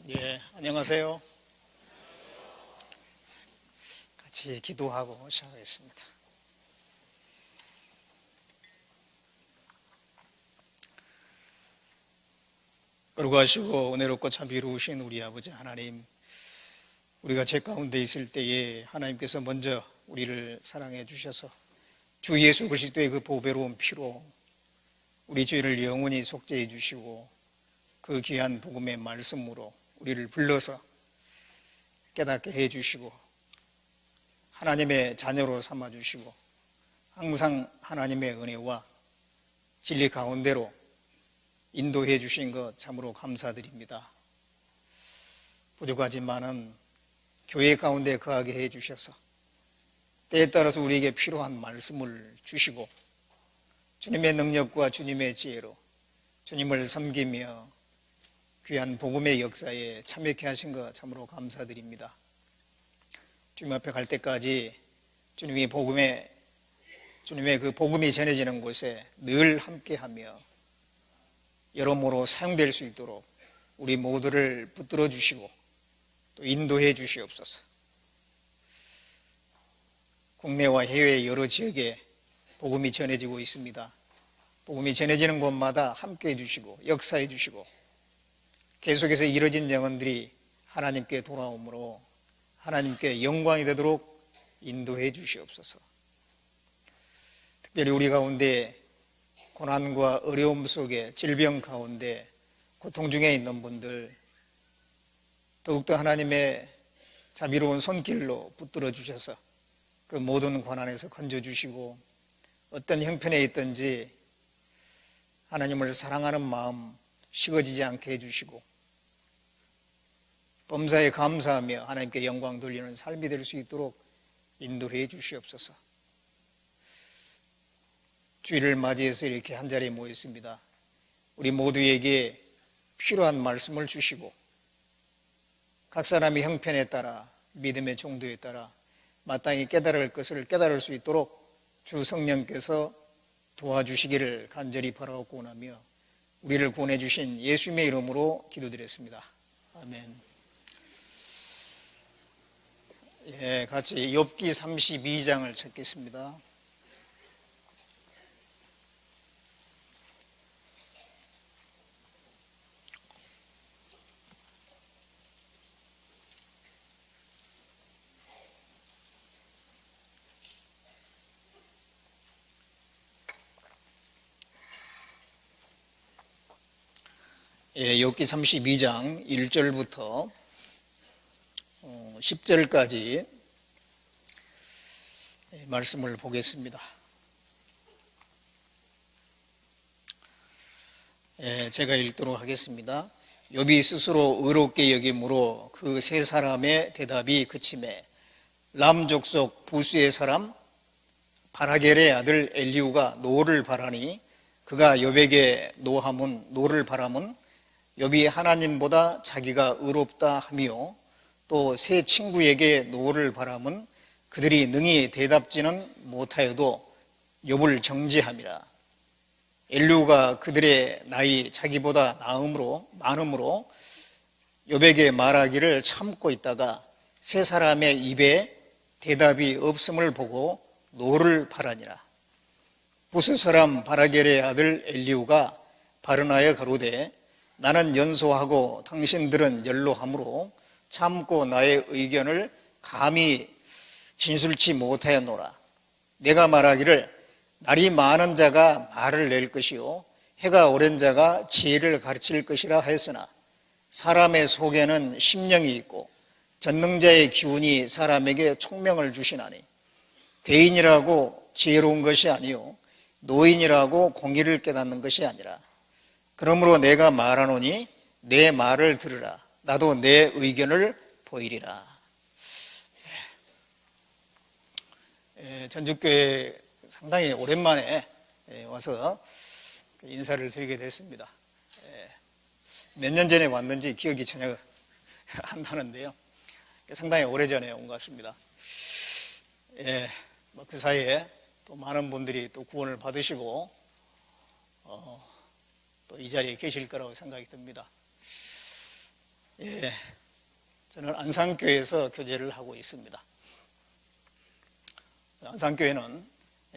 안녕하세요. 같이 기도하고 시작하겠습니다. 거룩하시고 은혜롭고 자비로우신 우리 아버지 하나님, 우리가 죄 가운데 있을 때에 하나님께서 먼저 우리를 사랑해 주셔서 주 예수 그리스도의 그 보배로운 피로 우리 죄를 영원히 속죄해 주시고 그 귀한 복음의 말씀으로 우리를 불러서 깨닫게 해 주시고 하나님의 자녀로 삼아 주시고 항상 하나님의 은혜와 진리 가운데로 인도해 주신 것 참으로 감사드립니다. 부족하지만은 교회 가운데 거하게 해 주셔서 때에 따라서 우리에게 필요한 말씀을 주시고 주님의 능력과 주님의 지혜로 주님을 섬기며 귀한 복음의 역사에 참여케 하신 것 참으로 감사드립니다. 주님 앞에 갈 때까지 주님의 그 복음이 전해지는 곳에 늘 함께하며 여러모로 사용될 수 있도록 우리 모두를 붙들어 주시고 또 인도해 주시옵소서. 국내와 해외 여러 지역에 복음이 전해지고 있습니다. 복음이 전해지는 곳마다 함께해 주시고 역사해 주시고 계속해서 이뤄진 영혼들이 하나님께 돌아오므로 하나님께 영광이 되도록 인도해 주시옵소서. 특별히 우리 가운데 고난과 어려움 속에 질병 가운데 고통 중에 있는 분들 더욱더 하나님의 자비로운 손길로 붙들어 주셔서 그 모든 고난에서 건져주시고 어떤 형편에 있든지 하나님을 사랑하는 마음 식어지지 않게 해주시고 범사에 감사하며 하나님께 영광 돌리는 삶이 될 수 있도록 인도해 주시옵소서. 주일을 맞이해서 이렇게 한자리에 모였습니다. 우리 모두에게 필요한 말씀을 주시고 각 사람의 형편에 따라 믿음의 정도에 따라 마땅히 깨달을 것을 깨달을 수 있도록 주 성령께서 도와주시기를 간절히 바라고 원하며 우리를 구원해 주신 예수님의 이름으로 기도드렸습니다. 아멘. 같이 욥기 32장을 찾겠습니다. 욥기 32장 1절부터 10절까지 말씀을 보겠습니다. 제가 읽도록 하겠습니다. 욥이 스스로 의롭게 여김으로 그 세 사람의 대답이 그치매 람 족속 부수의 사람 바라겔의 아들 엘리후가 노를 바라니 그가 욥에게 노를 바람은 욥이 하나님보다 자기가 의롭다 하며 또 세 친구에게 노를 바람은 그들이 능히 대답지는 못하여도 욥을 정죄함이라. 엘리후가 그들의 나이 자기보다 많음으로 욥에게 말하기를 참고 있다가 세 사람의 입에 대답이 없음을 보고 노를 바라니라. 부스 사람 바라겔의 아들 엘리후가 발언하여 가로되 나는 연소하고 당신들은 연로함으로 참고 나의 의견을 감히 진술치 못하였노라. 내가 말하기를 날이 많은 자가 말을 낼 것이요 해가 오랜 자가 지혜를 가르칠 것이라 하였으나 사람의 속에는 심령이 있고 전능자의 기운이 사람에게 총명을 주시나니 대인이라고 지혜로운 것이 아니요 노인이라고 공의를 깨닫는 것이 아니라. 그러므로 내가 말하노니 내 말을 들으라. 나도 내 의견을 보이리라. 전주교회 상당히 오랜만에 와서 인사를 드리게 됐습니다. 몇 년 전에 왔는지 기억이 전혀 안 나는데요. 상당히 오래전에 온 것 같습니다. 그 사이에 또 많은 분들이 또 구원을 받으시고 또 이 자리에 계실 거라고 생각이 듭니다. 예, 저는 안산교회에서 교제를 하고 있습니다. 안산교회는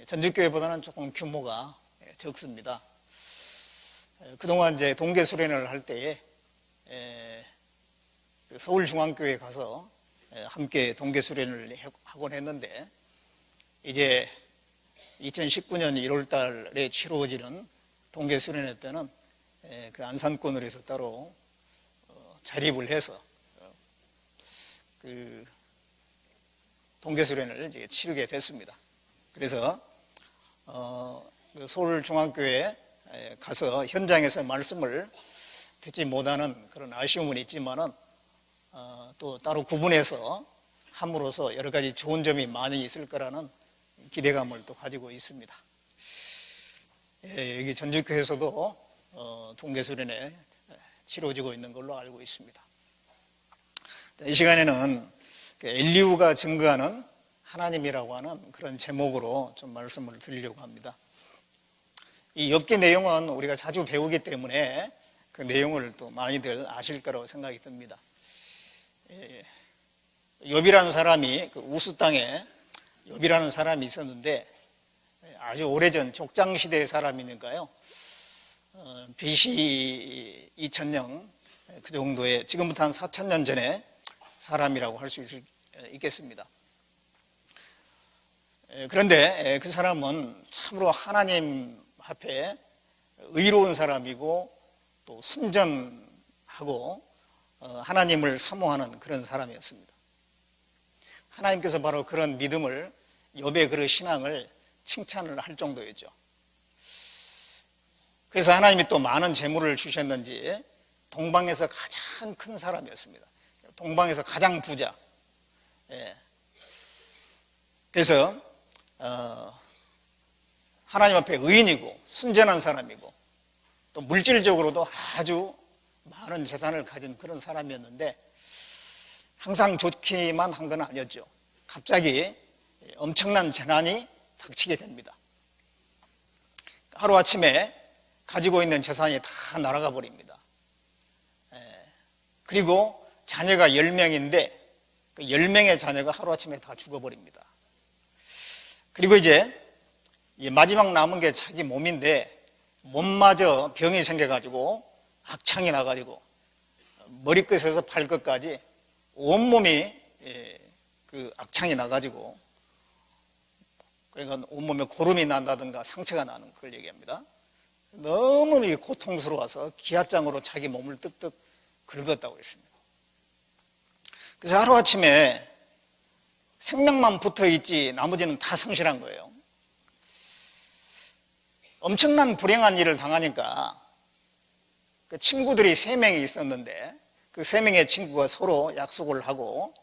전주교회보다는 조금 규모가 적습니다. 그동안 이제 동계 수련을 할 때에 서울중앙교회에 가서 함께 동계 수련을 하곤 했는데, 이제 2019년 1월 달에 치루어지는 동계 수련회 때는 그 안산권으로 해서 따로 자립을 해서 그 동계 수련을 이제 치르게 됐습니다. 그래서 서울중앙교회에 가서 현장에서 말씀을 듣지 못하는 그런 아쉬움은 있지만은 또 따로 구분해서 함으로써 여러 가지 좋은 점이 많이 있을 거라는 기대감을 또 가지고 있습니다. 여기 전주교회에서도 동계수련회 치러지고 있는 걸로 알고 있습니다. 이 시간에는 엘리후가 증거하는 하나님이라고 하는 그런 제목으로 좀 말씀을 드리려고 합니다. 이 욥기 내용은 우리가 자주 배우기 때문에 그 내용을 또 많이들 아실 거라고 생각이 듭니다. 욥이라는 사람이 그 우스 땅에 욥이라는 사람이 있었는데, 아주 오래전 족장시대의 사람이니까요, BC 2000년 그 정도의, 지금부터 한 4000년 전에 사람이라고 할 수 있겠습니다. 그런데 그 사람은 참으로 하나님 앞에 의로운 사람이고 또 순전하고 하나님을 사모하는 그런 사람이었습니다. 하나님께서 바로 그런 믿음을, 욥의 그런 신앙을 칭찬을 할 정도였죠. 그래서 하나님이 또 많은 재물을 주셨는지 동방에서 가장 큰 사람이었습니다. 동방에서 가장 부자. 그래서 하나님 앞에 의인이고 순전한 사람이고 또 물질적으로도 아주 많은 재산을 가진 그런 사람이었는데, 항상 좋기만 한 건 아니었죠. 갑자기 엄청난 재난이 닥치게 됩니다. 하루아침에 가지고 있는 재산이 다 날아가 버립니다. 그리고 자녀가 10명인데 그 10명의 자녀가 하루아침에 다 죽어버립니다. 그리고 이제 마지막 남은 게 자기 몸인데, 몸마저 병이 생겨가지고 악창이 나가지고 머리끝에서 발끝까지 온몸이 그 악창이 나가지고, 그러니까 온몸에 고름이 난다든가 상처가 나는 걸 얘기합니다. 너무 고통스러워서 기아장으로 자기 몸을 뜩뜩 긁었다고 했습니다. 그래서 하루아침에 생명만 붙어있지 나머지는 다 상실한 거예요. 엄청난 불행한 일을 당하니까 그 친구들이 3명이 있었는데, 그 3명의 친구가 서로 약속을 하고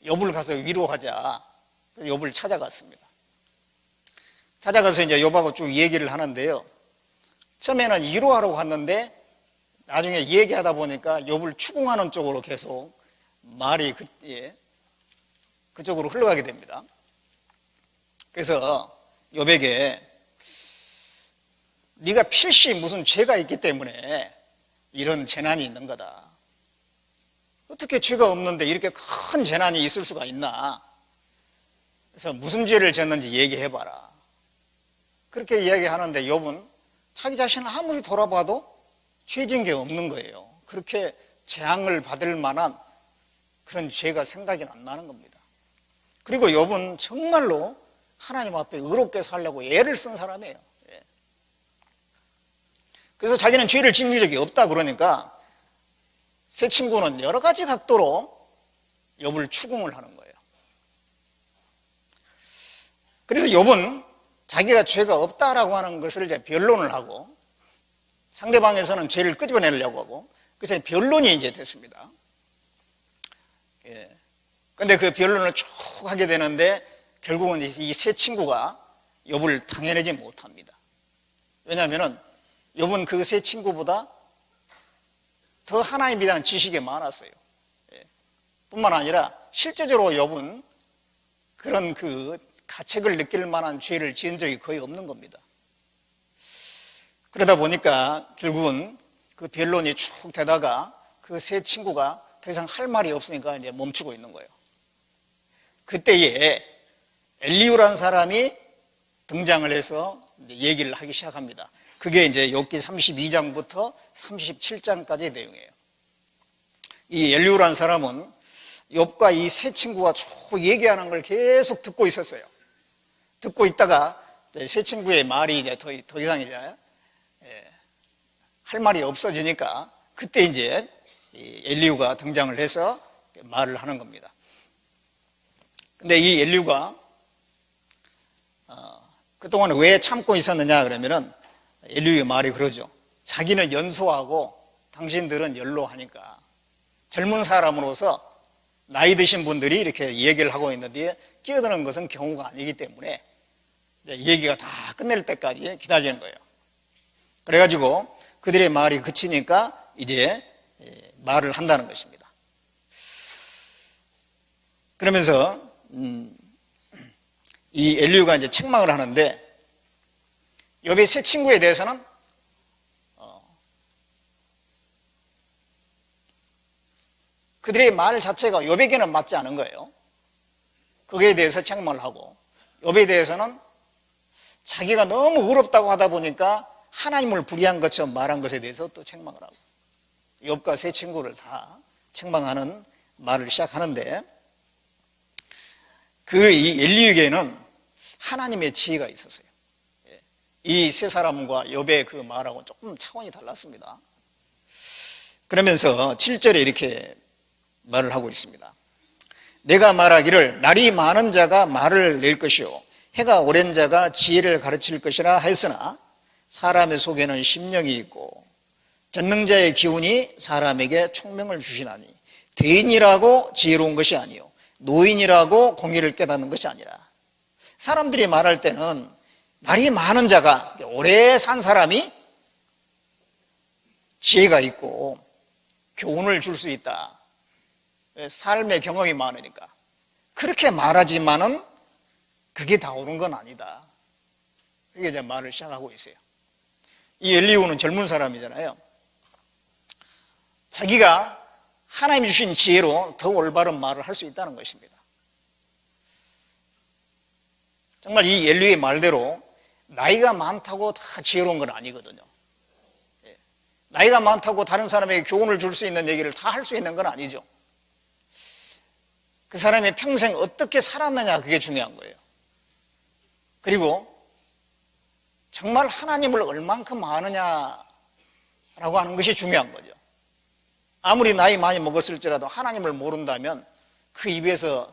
욥을 가서 위로하자, 욥을 찾아갔습니다. 찾아가서 이제 욥하고 쭉 얘기를 하는데요, 처음에는 위로하러 갔는데 나중에 얘기하다 보니까 욥을 추궁하는 쪽으로 계속 말이 그쪽으로 흘러가게 됩니다. 그래서 욥에게 네가 필시 무슨 죄가 있기 때문에 이런 재난이 있는 거다. 어떻게 죄가 없는데 이렇게 큰 재난이 있을 수가 있나? 그래서 무슨 죄를 졌는지 얘기해봐라. 그렇게 이야기하는데 욥은 자기 자신을 아무리 돌아봐도 죄진 게 없는 거예요. 그렇게 재앙을 받을 만한 그런 죄가 생각이 안 나는 겁니다. 그리고 욥은 정말로 하나님 앞에 의롭게 살려고 애를 쓴 사람이에요. 그래서 자기는 죄를 짓는 적이 없다 그러니까 세 친구는 여러 가지 각도로 욥을 추궁을 하는 거예요. 그래서 욥은 자기가 죄가 없다라고 하는 것을 이제 변론을 하고, 상대방에서는 죄를 끄집어내려고 하고, 그래서 변론이 이제 됐습니다. 그런데 그 변론을 쭉 하게 되는데 결국은 이 세 친구가 욥을 당해내지 못합니다. 왜냐하면 욥은 그 세 친구보다 더 하나님에 대한 지식이 많았어요. 뿐만 아니라 실제적으로 욥은 그런 그 가책을 느낄 만한 죄를 지은 적이 거의 없는 겁니다. 그러다 보니까 결국은 그 변론이 쭉 되다가 그 세 친구가 더 이상 할 말이 없으니까 이제 멈추고 있는 거예요. 그때에 엘리후라는 사람이 등장을 해서 이제 얘기를 하기 시작합니다. 그게 이제 욥기 32장부터 37장까지의 내용이에요. 이 엘리후라는 사람은 욥과 이 세 친구가 쭉 얘기하는 걸 계속 듣고 있었어요. 듣고 있다가 세 친구의 말이 이제 더 이상 이제 할 말이 없어지니까 그때 이제 엘리후가 등장을 해서 말을 하는 겁니다. 근데 이 엘리후가 그동안 왜 참고 있었느냐 그러면은 엘리후의 말이 그러죠. 자기는 연소하고 당신들은 연로하니까 젊은 사람으로서 나이 드신 분들이 이렇게 얘기를 하고 있는데 끼어드는 것은 경우가 아니기 때문에 얘기가 다 끝낼 때까지 기다리는 거예요. 그래가지고 그들의 말이 그치니까 이제 말을 한다는 것입니다. 그러면서 이 엘리후가 이제 책망을 하는데 욥의 세 친구에 대해서는 그들의 말 자체가 욥에게는 맞지 않은 거예요. 거기에 대해서 책망을 하고 욥에 대해서는 자기가 너무 의롭다고 하다 보니까 하나님을 불의한 것처럼 말한 것에 대해서 또 책망을 하고 욥과 세 친구를 다 책망하는 말을 시작하는데 이 엘리후에게는 하나님의 지혜가 있었어요. 이 세 사람과 욥의 그 말하고 조금 차원이 달랐습니다. 그러면서 7절에 이렇게 말을 하고 있습니다. 내가 말하기를 날이 많은 자가 말을 낼 것이요 해가 오랜 자가 지혜를 가르칠 것이라 했으나 사람의 속에는 심령이 있고 전능자의 기운이 사람에게 총명을 주시나니 대인이라고 지혜로운 것이 아니요 노인이라고 공의를 깨닫는 것이 아니라 사람들이 말할 때는 날이 많은 자가 오래 산 사람이 지혜가 있고 교훈을 줄 수 있다. 삶의 경험이 많으니까 그렇게 말하지만은 그게 다 옳은 건 아니다. 그게 이제 말을 시작하고 있어요. 이 엘리후는 젊은 사람이잖아요. 자기가 하나님이 주신 지혜로 더 올바른 말을 할 수 있다는 것입니다. 정말 이 엘리후의 말대로 나이가 많다고 다 지혜로운 건 아니거든요. 나이가 많다고 다른 사람에게 교훈을 줄 수 있는 얘기를 다 할 수 있는 건 아니죠. 그 사람이 평생 어떻게 살았느냐 그게 중요한 거예요. 그리고 정말 하나님을 얼만큼 아느냐라고 하는 것이 중요한 거죠. 아무리 나이 많이 먹었을지라도 하나님을 모른다면 그 입에서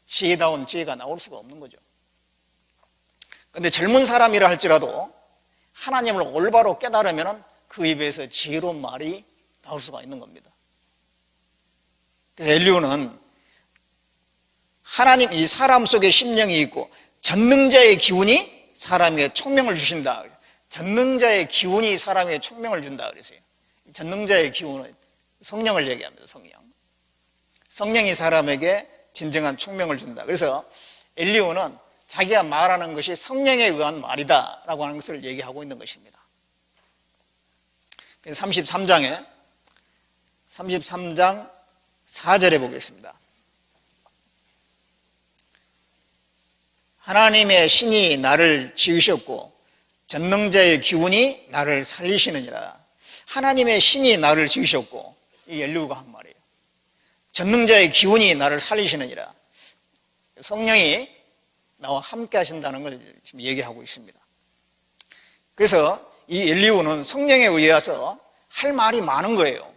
지혜다운 지혜가 나올 수가 없는 거죠. 그런데 젊은 사람이라 할지라도 하나님을 올바로 깨달으면 그 입에서 지혜로운 말이 나올 수가 있는 겁니다. 그래서 엘리후는 하나님 이 사람 속에 심령이 있고 전능자의 기운이 사람에게 총명을 주신다. 전능자의 기운이 사람에게 총명을 준다 그랬어요. 전능자의 기운은 성령을 얘기합니다. 성령이 사람에게 진정한 총명을 준다. 그래서 엘리후는 자기가 말하는 것이 성령에 의한 말이다라고 하는 것을 얘기하고 있는 것입니다. 33장 4절에 보겠습니다. 하나님의 신이 나를 지으셨고 전능자의 기운이 나를 살리시느니라. 하나님의 신이 나를 지으셨고, 이 엘리후가 한 말이에요. 전능자의 기운이 나를 살리시느니라. 성령이 나와 함께 하신다는 걸 지금 얘기하고 있습니다. 그래서 이 엘리후는 성령에 의해서 할 말이 많은 거예요.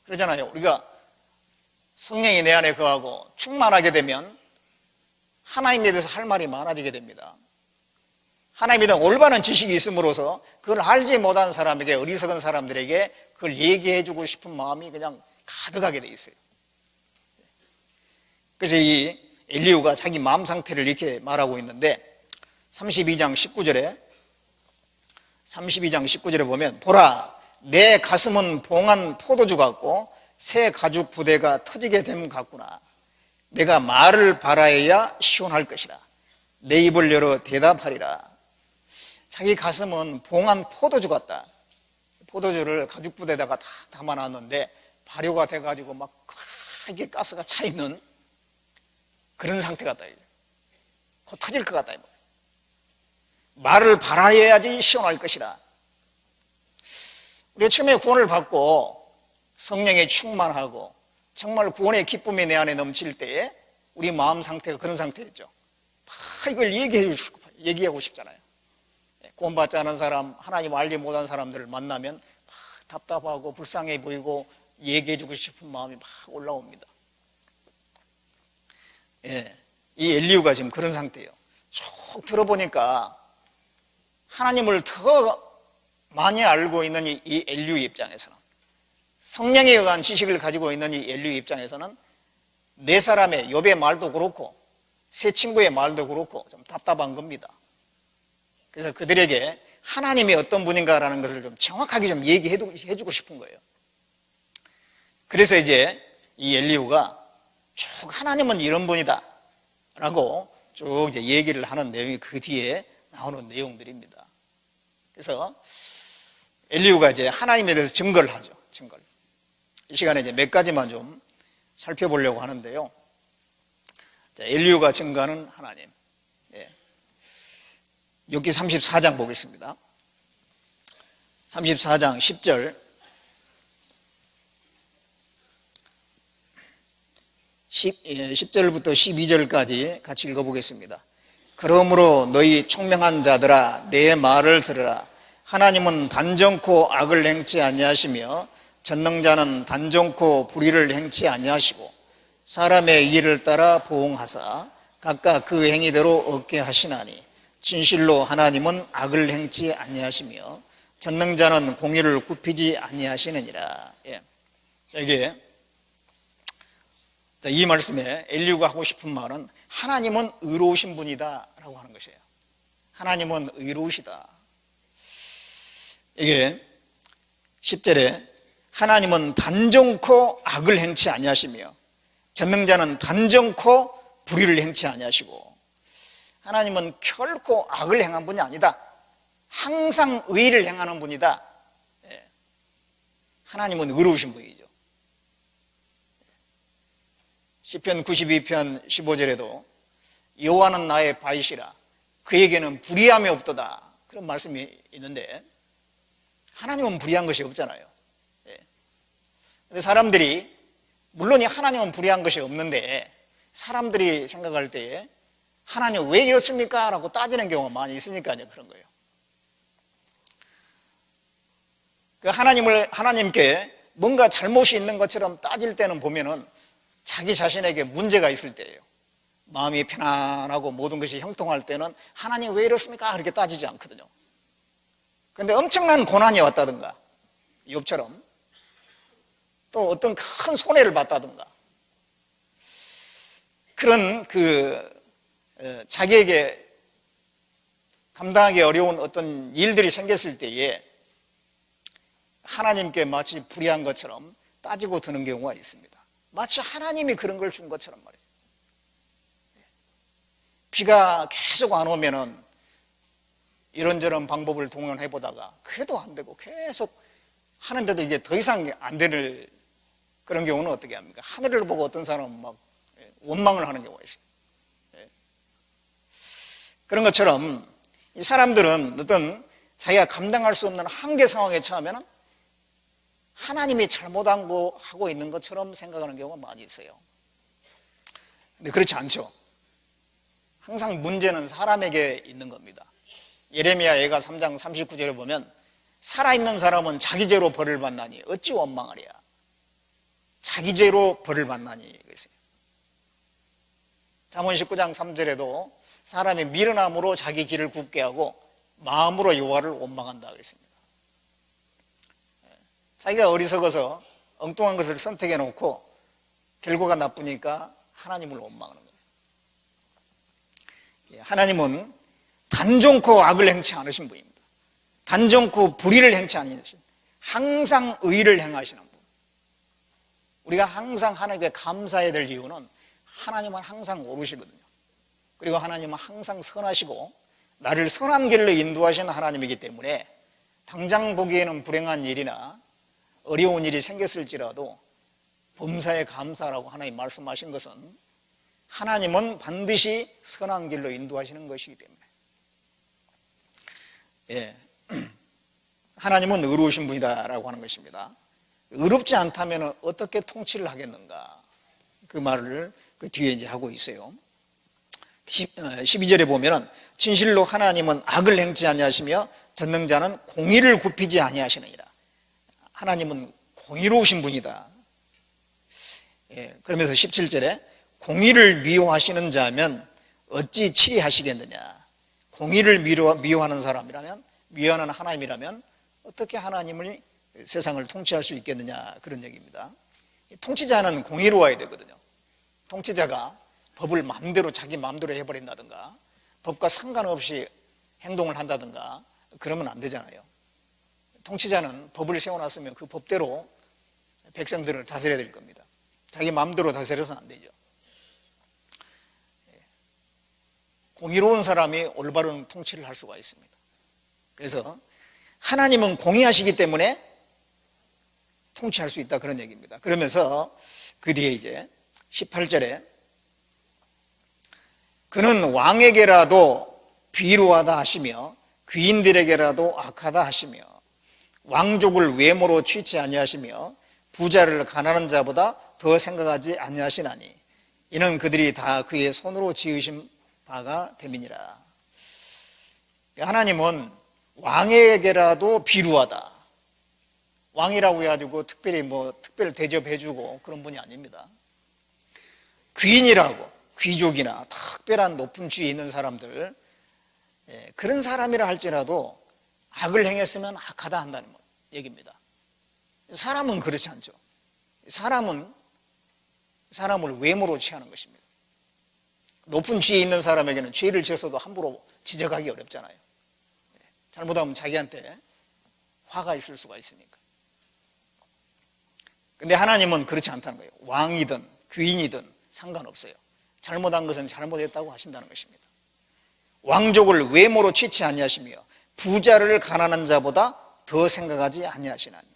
그러잖아요. 우리가 성령이 내 안에 거하고 충만하게 되면 하나님에 대해서 할 말이 많아지게 됩니다. 하나님에 대한 올바른 지식이 있음으로써 그걸 알지 못한 사람에게, 어리석은 사람들에게 그걸 얘기해주고 싶은 마음이 그냥 가득하게 돼 있어요. 그래서 이 엘리후가 자기 마음 상태를 이렇게 말하고 있는데 32장 19절에 보면 보라, 내 가슴은 봉한 포도주 같고 새 가죽 부대가 터지게 됨 같구나. 내가 말을 바라야 시원할 것이라. 내 입을 열어 대답하리라. 자기 가슴은 봉한 포도주 같다. 포도주를 가죽부대에다가 다 담아놨는데 발효가 돼가지고 막 이게 가스가 차 있는 그런 상태 같다. 곧 터질 것 같다. 말을 발하여야지 시원할 것이다. 우리가 처음에 구원을 받고 성령에 충만하고 정말 구원의 기쁨이 내 안에 넘칠 때에 우리 마음 상태가 그런 상태였죠. 막 이걸 얘기하고 싶잖아요. 구원받지 않은 사람, 하나님 알지 못한 사람들을 만나면 막 답답하고 불쌍해 보이고 얘기해주고 싶은 마음이 막 올라옵니다. 예, 이 엘리후가 지금 그런 상태예요. 쭉 들어보니까 하나님을 더 많이 알고 있는 이 엘리후 입장에서는, 성령에 의한 지식을 가지고 있는 이 엘리후 입장에서는 네 사람의 욥의 말도 그렇고 세 친구의 말도 그렇고 좀 답답한 겁니다. 그래서 그들에게 하나님이 어떤 분인가라는 것을 좀 정확하게 좀 얘기해주고 싶은 거예요. 그래서 이제 이 엘리후가 쭉 하나님은 이런 분이다 라고 쭉 이제 얘기를 하는 내용이 그 뒤에 나오는 내용들입니다. 그래서 엘리후가 이제 하나님에 대해서 증거를 하죠. 증거를. 이 시간에 이제 몇 가지만 좀 살펴보려고 하는데요. 자, 엘리후가 증거하는 하나님. 예. 욥기 34장 보겠습니다. 34장 10절. 10절부터 12절까지 같이 읽어보겠습니다. 그러므로 너희 총명한 자들아 내 말을 들으라. 하나님은 단정코 악을 행치 아니하시며 전능자는 단정코 불의를 행치 아니하시고 사람의 일을 따라 보응하사 각각 그 행위대로 얻게 하시나니 진실로 하나님은 악을 행치 아니하시며 전능자는 공의를 굽히지 아니하시느니라. 예. 여기에 이 말씀에 엘리후가 하고 싶은 말은 하나님은 의로우신 분이다 라고 하는 것이에요. 하나님은 의로우시다. 이게 10절에 하나님은 단정코 악을 행치 아니하시며 전능자는 단정코 불의를 행치 아니하시고, 하나님은 결코 악을 행한 분이 아니다. 항상 의를 행하는 분이다. 하나님은 의로우신 분이죠. 시편 92편 15절에도 여호와는 나의 바위시라 그에게는 불의함이 없도다 그런 말씀이 있는데, 하나님은 불의한 것이 없잖아요. 근데 사람들이, 물론 하나님은 불의한 것이 없는데 사람들이 생각할 때에 하나님 왜 이렇습니까? 라고 따지는 경우가 많이 있으니까요. 그런 거예요. 그 하나님께 뭔가 잘못이 있는 것처럼 따질 때는 보면은 자기 자신에게 문제가 있을 때예요. 마음이 편안하고 모든 것이 형통할 때는 하나님 왜 이렇습니까? 그렇게 따지지 않거든요. 그런데 엄청난 고난이 왔다든가, 욥처럼 또 어떤 큰 손해를 봤다든가, 그런 자기에게 감당하기 어려운 어떤 일들이 생겼을 때에 하나님께 마치 불의한 것처럼 따지고 드는 경우가 있습니다. 마치 하나님이 그런 걸 준 것처럼 말이죠. 비가 계속 안 오면은 이런저런 방법을 동원해 보다가 그래도 안 되고 계속 하는데도 이게 더 이상 안 되는 그런 경우는 어떻게 합니까? 하늘을 보고 어떤 사람은 막 원망을 하는 경우가 있어요. 그런 것처럼 이 사람들은 어떤 자기가 감당할 수 없는 한계 상황에 처하면 하나님이 잘못하고 있는 것처럼 생각하는 경우가 많이 있어요. 근데 그렇지 않죠. 항상 문제는 사람에게 있는 겁니다. 예레미야 예가 3장 39절에 보면 살아있는 사람은 자기 죄로 벌을 받나니 어찌 원망하랴. 자기 죄로 벌을 받나니 그랬어요. 잠언 19장 3절에도 사람이 미련함으로 자기 길을 굽게 하고 마음으로 여호와를 원망한다 그랬습니다. 자기가 어리석어서 엉뚱한 것을 선택해 놓고 결과가 나쁘니까 하나님을 원망하는 거예요. 하나님은 단정코 악을 행치 않으신 분입니다. 단정코 불의를 행치 않으신, 항상 의를 행하시는 분. 우리가 항상 하나님께 감사해야 될 이유는 하나님은 항상 옳으시거든요. 그리고 하나님은 항상 선하시고 나를 선한 길로 인도하시는 하나님이기 때문에 당장 보기에는 불행한 일이나 어려운 일이 생겼을지라도 범사에 감사라고 하나님 말씀하신 것은 하나님은 반드시 선한 길로 인도하시는 것이기 때문에, 예, 하나님은 의로우신 분이다라고 하는 것입니다. 의롭지 않다면 어떻게 통치를 하겠는가, 그 말을 그 뒤에 이제 하고 있어요. 12절에 보면은 진실로 하나님은 악을 행치 아니하시며 전능자는 공의를 굽히지 아니하시느니라. 하나님은 공의로우신 분이다. 예, 그러면서 17절에 공의를 미워하시는 자면 어찌 치리하시겠느냐. 공의를 미워하는 사람이라면, 미워하는 하나님이라면 어떻게 하나님을 세상을 통치할 수 있겠느냐, 그런 얘기입니다. 통치자는 공의로워야 되거든요. 통치자가 법을 마음대로 자기 마음대로 해버린다든가 법과 상관없이 행동을 한다든가 그러면 안 되잖아요. 통치자는 법을 세워놨으면 그 법대로 백성들을 다스려야 될 겁니다. 자기 마음대로 다스려서는 안 되죠. 공의로운 사람이 올바른 통치를 할 수가 있습니다. 그래서 하나님은 공의하시기 때문에 통치할 수 있다, 그런 얘기입니다. 그러면서 그 뒤에 이제 18절에 그는 왕에게라도 비루하다 하시며 귀인들에게라도 악하다 하시며 왕족을 외모로 취치 아니하시며 부자를 가난한 자보다 더 생각하지 아니하시나니 이는 그들이 다 그의 손으로 지으신 바가 됨이니라. 하나님은 왕에게라도 비루하다. 왕이라고 해가지고 특별히 대접해주고 그런 분이 아닙니다. 귀인이라고, 귀족이나 특별한 높은 지위에 있는 사람들, 그런 사람이라 할지라도 악을 행했으면 악하다 한다는 얘기입니다. 사람은 그렇지 않죠. 사람은 사람을 외모로 취하는 것입니다. 높은 지위에 있는 사람에게는 죄를 지었어도 함부로 지적하기 어렵잖아요. 잘못하면 자기한테 화가 있을 수가 있으니까. 근데 하나님은 그렇지 않다는 거예요. 왕이든 귀인이든 상관없어요. 잘못한 것은 잘못했다고 하신다는 것입니다. 왕족을 외모로 취치 아니하시며 부자를 가난한 자보다 더 생각하지 아니하시나니.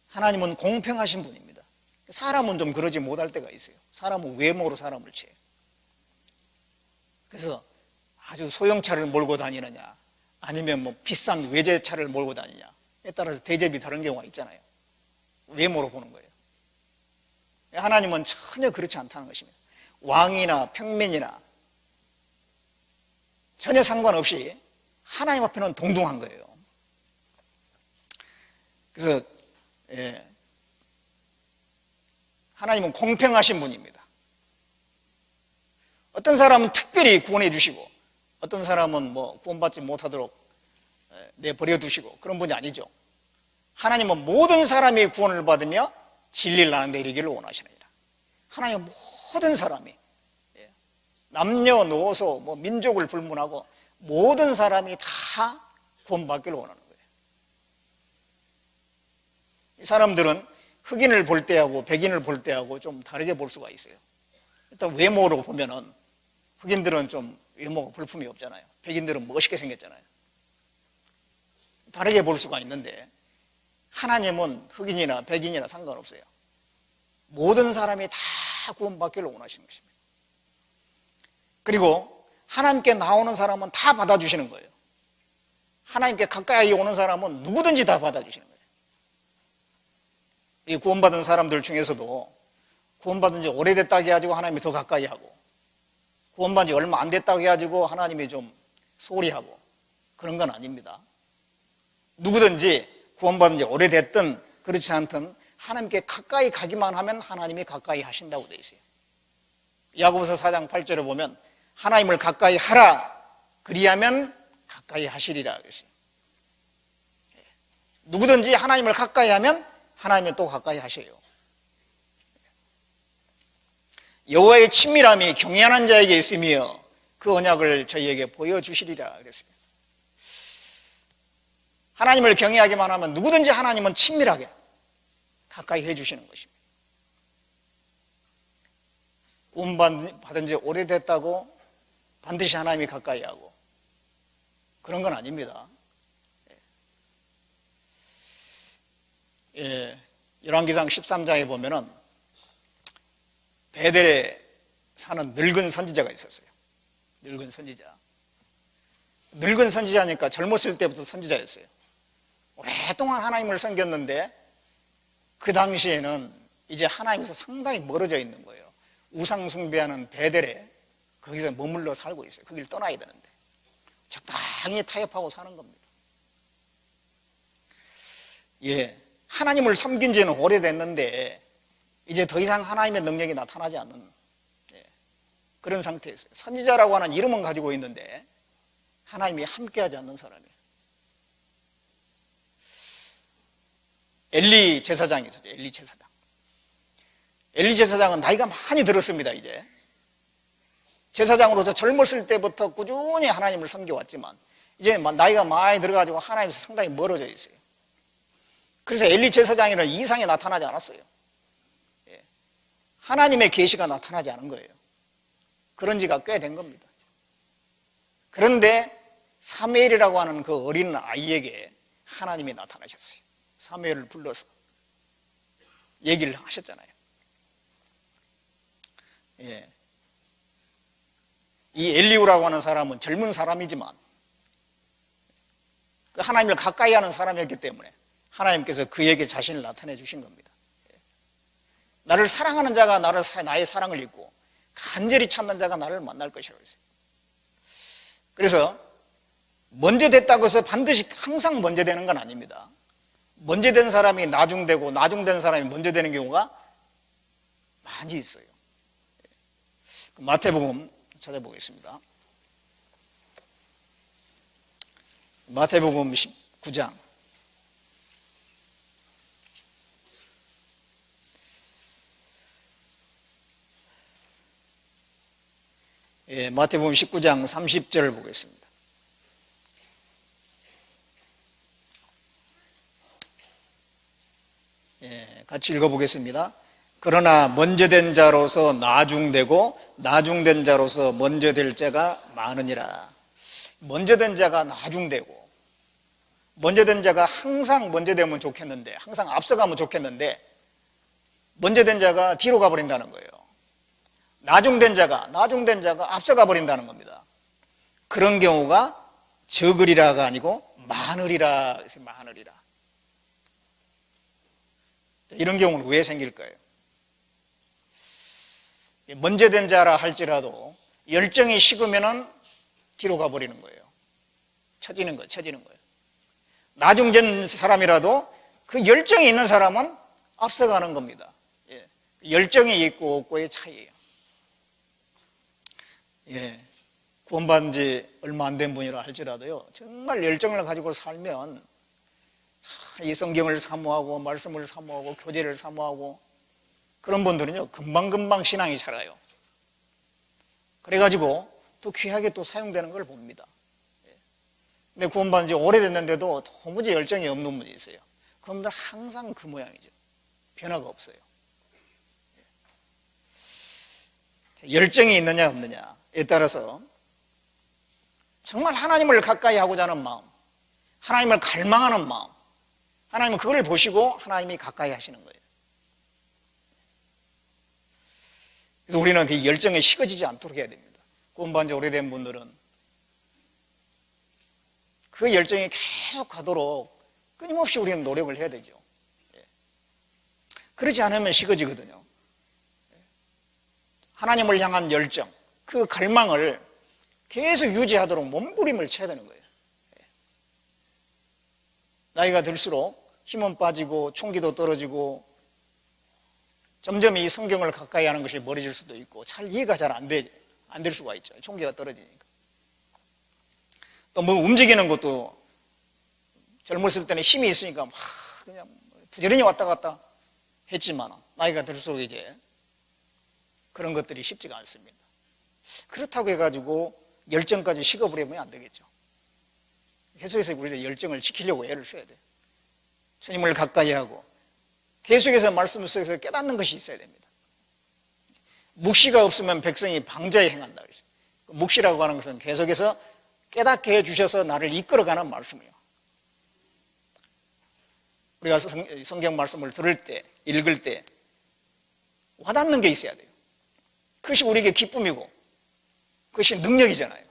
하나님은 공평하신 분입니다. 사람은 좀 그러지 못할 때가 있어요. 사람은 외모로 사람을 취해요. 그래서 아주 소형차를 몰고 다니느냐 아니면 뭐 비싼 외제차를 몰고 다니냐에 따라서 대접이 다른 경우가 있잖아요. 외모로 보는 거예요. 하나님은 전혀 그렇지 않다는 것입니다. 왕이나 평민이나 전혀 상관없이 하나님 앞에는 동등한 거예요. 그래서 하나님은 공평하신 분입니다. 어떤 사람은 특별히 구원해 주시고 어떤 사람은 뭐 구원받지 못하도록 내버려 두시고 그런 분이 아니죠. 하나님은 모든 사람이 구원을 받으며 진리를 나는데 이르기를 원하시느니라. 하나님은 모든 사람이, 남녀노소 뭐 민족을 불문하고 모든 사람이 다 구원받기를 원하는 거예요. 이 사람들은 흑인을 볼 때하고 백인을 볼 때하고 좀 다르게 볼 수가 있어요. 일단 외모로 보면은 흑인들은 좀 외모가 볼품이 없잖아요. 백인들은 멋있게 생겼잖아요. 다르게 볼 수가 있는데 하나님은 흑인이나 백인이나 상관없어요. 모든 사람이 다 구원받기를 원하시는 것입니다. 그리고 하나님께 나오는 사람은 다 받아주시는 거예요. 하나님께 가까이 오는 사람은 누구든지 다 받아주시는 거예요. 이 구원받은 사람들 중에서도 구원받은 지 오래됐다고 해가지고 하나님이 더 가까이 하고 구원받은 지 얼마 안 됐다고 해가지고 하나님이 좀 소홀히 하고 그런 건 아닙니다. 누구든지 구원받은 지 오래됐든 그렇지 않든 하나님께 가까이 가기만 하면 하나님이 가까이 하신다고 되어 있어요. 야고보서 4장 8절에 보면 하나님을 가까이 하라 그리하면 가까이 하시리라 그랬어요. 누구든지 하나님을 가까이 하면 하나님이 또 가까이 하셔요. 여호와의 친밀함이 경외하는 자에게 있으며 그 언약을 저희에게 보여주시리라 그랬습니다. 하나님을 경외하기만 하면 누구든지 하나님은 친밀하게 가까이 해주시는 것입니다. 구원받은 지 오래됐다고 반드시 하나님이 가까이 하고 그런 건 아닙니다. 열왕기상 13장에 보면은 베델에 사는 늙은 선지자가 있었어요. 늙은 선지자. 늙은 선지자니까 젊었을 때부터 선지자였어요. 오랫동안 하나님을 섬겼는데 그 당시에는 이제 하나님에서 상당히 멀어져 있는 거예요. 우상 숭배하는 베델에 거기서 머물러 살고 있어요. 거기를 떠나야 되는데 적당히 타협하고 사는 겁니다. 하나님을 섬긴 지는 오래됐는데 이제 더 이상 하나님의 능력이 나타나지 않는 그런 상태였어요. 선지자라고 하는 이름은 가지고 있는데 하나님이 함께하지 않는 사람이에요. 엘리 제사장이 있었죠. 엘리 제사장. 엘리 제사장은 나이가 많이 들었습니다. 이제 제사장으로서 젊었을 때부터 꾸준히 하나님을 섬겨왔지만 이제 나이가 많이 들어가지고 하나님에서 상당히 멀어져 있어요. 그래서 엘리 제사장에는 이상이 나타나지 않았어요. 하나님의 계시가 나타나지 않은 거예요. 그런 지가 꽤 된 겁니다. 그런데 사무엘이라고 하는 그 어린 아이에게 하나님이 나타나셨어요. 사무엘을 불러서 얘기를 하셨잖아요. 이 엘리후라고 하는 사람은 젊은 사람이지만 하나님을 가까이 하는 사람이었기 때문에 하나님께서 그에게 자신을 나타내 주신 겁니다. 나를 사랑하는 자가 나의 사랑을 잊고 간절히 찾는 자가 나를 만날 것이라고 했어요. 그래서 먼저 됐다고 해서 반드시 항상 먼저 되는 건 아닙니다. 먼저 된 사람이 나중되고 나중된 사람이 먼저 되는 경우가 많이 있어요. 마태복음 찾아보겠습니다. 마태복음 19장 마태복음 19장 30절 보겠습니다. 같이 읽어보겠습니다. 그러나 먼저 된 자로서 나중되고 나중된 자로서 먼저 될 자가 많으니라. 먼저 된 자가 나중되고 먼저 된 자가 항상 먼저 되면 좋겠는데 항상 앞서가면 좋겠는데 먼저 된 자가 뒤로 가버린다는 거예요. 나중된 자가 앞서가 버린다는 겁니다. 그런 경우가 적으리라가 아니고 많으리라. 많으리라. 이런 경우는 왜 생길까요? 먼저 된 자라 할지라도 열정이 식으면은 뒤로 가버리는 거예요. 처지는 거예요. 나중된 사람이라도 그 열정이 있는 사람은 앞서가는 겁니다. 열정이 있고 없고의 차이예요. 구원받은 지 얼마 안 된 분이라 할지라도요, 정말 열정을 가지고 살면 이 성경을 사모하고 말씀을 사모하고 교제를 사모하고 그런 분들은요 금방금방 신앙이 자라요. 그래가지고 또 귀하게 또 사용되는 걸 봅니다. 근데 구원받은 지 오래됐는데도 도무지 열정이 없는 분이 있어요. 그분들 항상 그 모양이죠. 변화가 없어요. 열정이 있느냐 없느냐에 따라서 정말 하나님을 가까이 하고자 하는 마음, 하나님을 갈망하는 마음, 하나님은 그걸 보시고 하나님이 가까이 하시는 거예요. 그래서 우리는 그 열정에 식어지지 않도록 해야 됩니다. 구원받은 지 오래된 분들은 그 열정이 계속 가도록 끊임없이 우리는 노력을 해야 되죠. 그러지 않으면 식어지거든요. 하나님을 향한 열정, 그 갈망을 계속 유지하도록 몸부림을 쳐야 되는 거예요. 나이가 들수록 힘은 빠지고 총기도 떨어지고 점점 이 성경을 가까이 하는 것이 멀어질 수도 있고 잘 이해가 잘 안 될 수가 있죠. 총기가 떨어지니까. 또 뭐 움직이는 것도 젊었을 때는 힘이 있으니까 막 그냥 부지런히 왔다 갔다 했지만 나이가 들수록 이제 그런 것들이 쉽지가 않습니다. 그렇다고 해가지고 열정까지 식어버리면 안 되겠죠. 계속해서 우리가 열정을 지키려고 애를 써야 돼요. 주님을 가까이 하고 계속해서 말씀 속에서 깨닫는 것이 있어야 됩니다. 묵시가 없으면 백성이 방자에 행한다. 묵시라고 하는 것은 계속해서 깨닫게 해주셔서 나를 이끌어가는 말씀이에요. 우리가 성경 말씀을 들을 때, 읽을 때 와닿는 게 있어야 돼요. 그것이 우리에게 기쁨이고 그것이 능력이잖아요.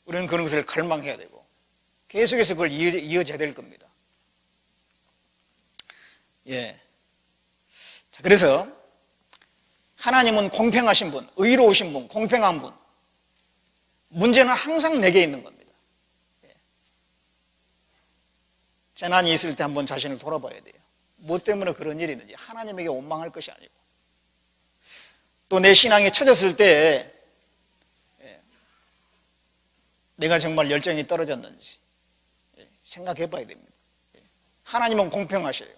우리는 그런 것을 갈망해야 되고 계속해서 그걸 이어져야 될 겁니다. 예. 자, 그래서 하나님은 공평하신 분, 의로우신 분, 공평한 분. 문제는 항상 내게 있는 겁니다. 예. 재난이 있을 때 한번 자신을 돌아봐야 돼요. 무엇 때문에 그런 일이 있는지. 하나님에게 원망할 것이 아니고. 또 내 신앙이 처졌을 때 내가 정말 열정이 떨어졌는지 생각해 봐야 됩니다. 하나님은 공평하셔요.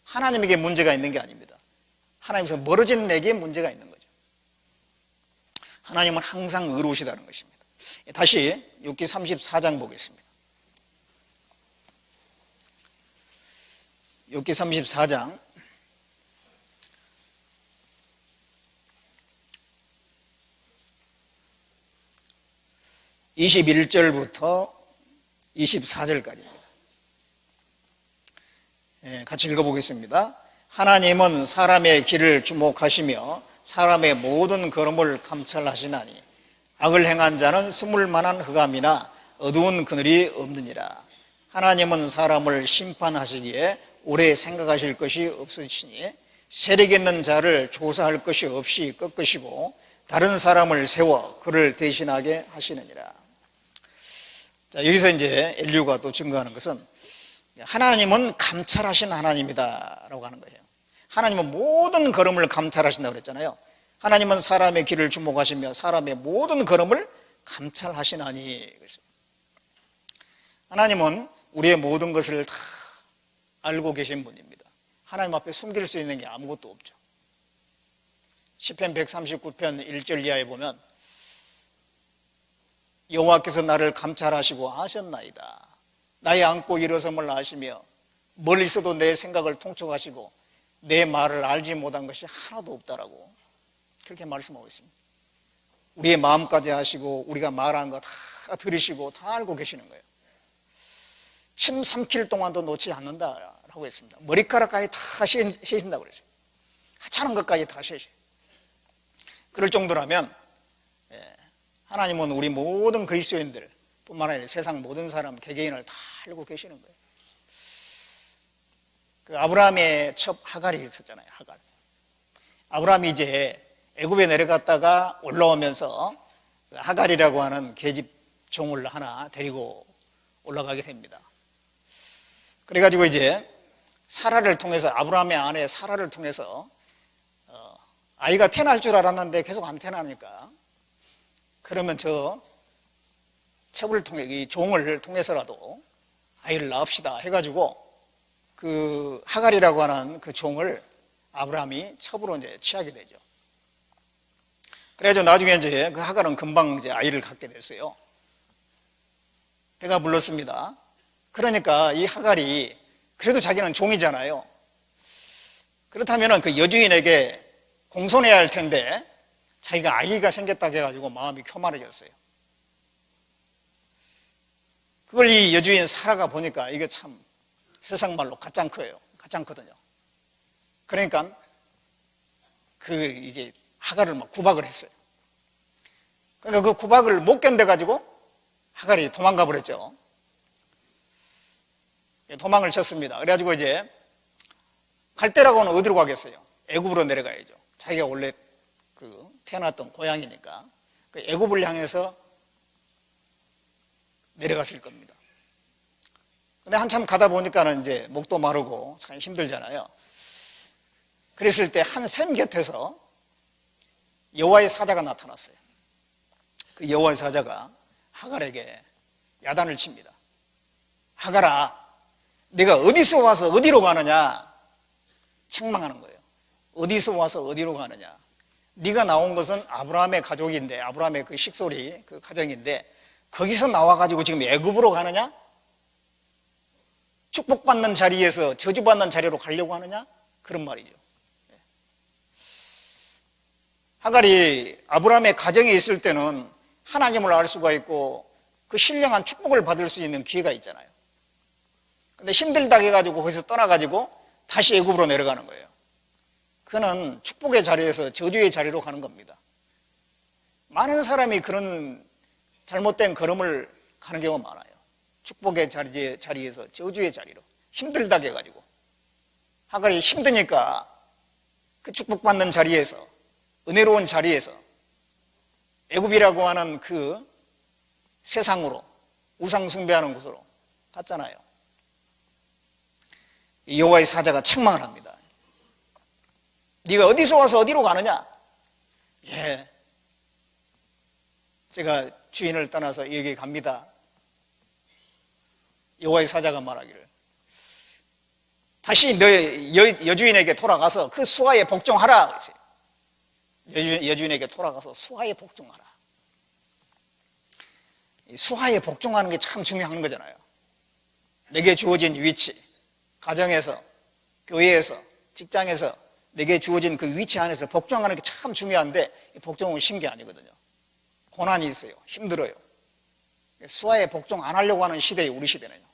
하나님에게 문제가 있는 게 아닙니다. 하나님께서 멀어진 내게 문제가 있는 거죠. 하나님은 항상 의로우시다는 것입니다. 다시 욥기 34장 보겠습니다. 욥기 34장 21절부터 24절까지입니다. 같이 읽어보겠습니다. 하나님은 사람의 길을 주목하시며 사람의 모든 걸음을 감찰하시나니 악을 행한 자는 숨을 만한 흑암이나 어두운 그늘이 없느니라. 하나님은 사람을 심판하시기에 오래 생각하실 것이 없으시니 세력 있는 자를 조사할 것이 없이 꺾으시고 다른 사람을 세워 그를 대신하게 하시느니라. 자, 여기서 이제 인류가 또 증거하는 것은 하나님은 감찰하신 하나님이다라고 하는 거예요. 하나님은 모든 걸음을 감찰하신다고 그랬잖아요. 하나님은 사람의 길을 주목하시며 사람의 모든 걸음을 감찰하시나니. 하나님은 우리의 모든 것을 다 알고 계신 분입니다. 하나님 앞에 숨길 수 있는 게 아무것도 없죠. 시편 139편 1절 이하에 보면 여호와께서 나를 감찰하시고 아셨나이다. 나의 앉고 일어섬을 아시며 멀리 있어도 내 생각을 통촉하시고 내 말을 알지 못한 것이 하나도 없다라고 그렇게 말씀하고 있습니다. 우리의 마음까지 아시고 우리가 말하는 거 다 들으시고 다 알고 계시는 거예요. 침 삼킬 동안도 놓지 않는다라고 했습니다. 머리카락까지 다 세신다고 그랬어요. 하찮은 것까지 다 세셔요. 그럴 정도라면 하나님은 우리 모든 그리스도인들 뿐만 아니라 세상 모든 사람, 개개인을 다 알고 계시는 거예요. 그 아브라함의 첩 하갈이 있었잖아요. 하갈. 아브라함이 이제 애굽에 내려갔다가 올라오면서 하갈이라고 하는 계집 종을 하나 데리고 올라가게 됩니다. 그래가지고 이제 사라를 통해서 아브라함의 아내 사라를 통해서 아이가 태어날 줄 알았는데 계속 안 태어나니까 그러면 저 첩을 통해 이 종을 통해서라도 아이를 낳읍시다 해가지고 그 하갈이라고 하는 그 종을 아브라함이 첩으로 이제 취하게 되죠. 그래가지고 나중에 이제 그 하갈은 금방 이제 아이를 갖게 됐어요. 배가 불렀습니다. 그러니까 이 하갈이 그래도 자기는 종이잖아요. 그렇다면 그 여주인에게 공손해야 할 텐데 자기가 아이가 생겼다 해가지고 마음이 교만해졌어요. 그걸 이 여주인 사라가 보니까 이게 참 세상 말로 가짱거든요. 그러니까 그 이제 하갈을 막 구박을 했어요. 그러니까 그 구박을 못 견뎌가지고 하갈이 도망가 버렸죠. 도망을 쳤습니다. 그래가지고 이제 갈 때라고는 어디로 가겠어요? 애굽으로 내려가야죠. 자기가 원래 그 태어났던 고향이니까 그 애굽을 향해서 내려갔을 겁니다. 근데 한참 가다 보니까는 이제 목도 마르고 참 힘들잖아요. 그랬을 때 한 샘 곁에서 여호와의 사자가 나타났어요. 그 여호와의 사자가 하갈에게 야단을 칩니다. 하갈아, 네가 어디서 와서 어디로 가느냐? 책망하는 거예요. 어디서 와서 어디로 가느냐? 네가 나온 것은 아브라함의 가족인데, 아브라함의 그 식솔이 그 가정인데 거기서 나와가지고 지금 애굽으로 가느냐? 축복받는 자리에서 저주받는 자리로 가려고 하느냐? 그런 말이죠. 하갈이 아브라함의 가정에 있을 때는 하나님을 알 수가 있고 그 신령한 축복을 받을 수 있는 기회가 있잖아요. 근데 힘들다고 해가지고 거기서 떠나가지고 다시 애굽으로 내려가는 거예요. 그는 축복의 자리에서 저주의 자리로 가는 겁니다. 많은 사람이 그런 잘못된 걸음을 가는 경우가 많아요. 축복의 자리에서 저주의 자리로 힘들다고 해가지고 하갈이 힘드니까 그 축복받는 자리에서 은혜로운 자리에서 애굽이라고 하는 그 세상으로 우상 숭배하는 곳으로 갔잖아요. 여호와의 사자가 책망을 합니다. 네가 어디서 와서 어디로 가느냐? 예, 제가 주인을 떠나서 여기 갑니다. 여호와의 사자가 말하기를 다시 너의 여주인에게 돌아가서 그 수하에 복종하라 그랬어요. 여주인에게 돌아가서 수하에 복종하라. 수하에 복종하는 게 참 중요한 거잖아요. 내게 주어진 위치, 가정에서, 교회에서, 직장에서 내게 주어진 그 위치 안에서 복종하는 게 참 중요한데 복종은 쉬운 게 아니거든요. 고난이 있어요. 힘들어요. 수하에 복종 안 하려고 하는 시대예요. 우리 시대는요.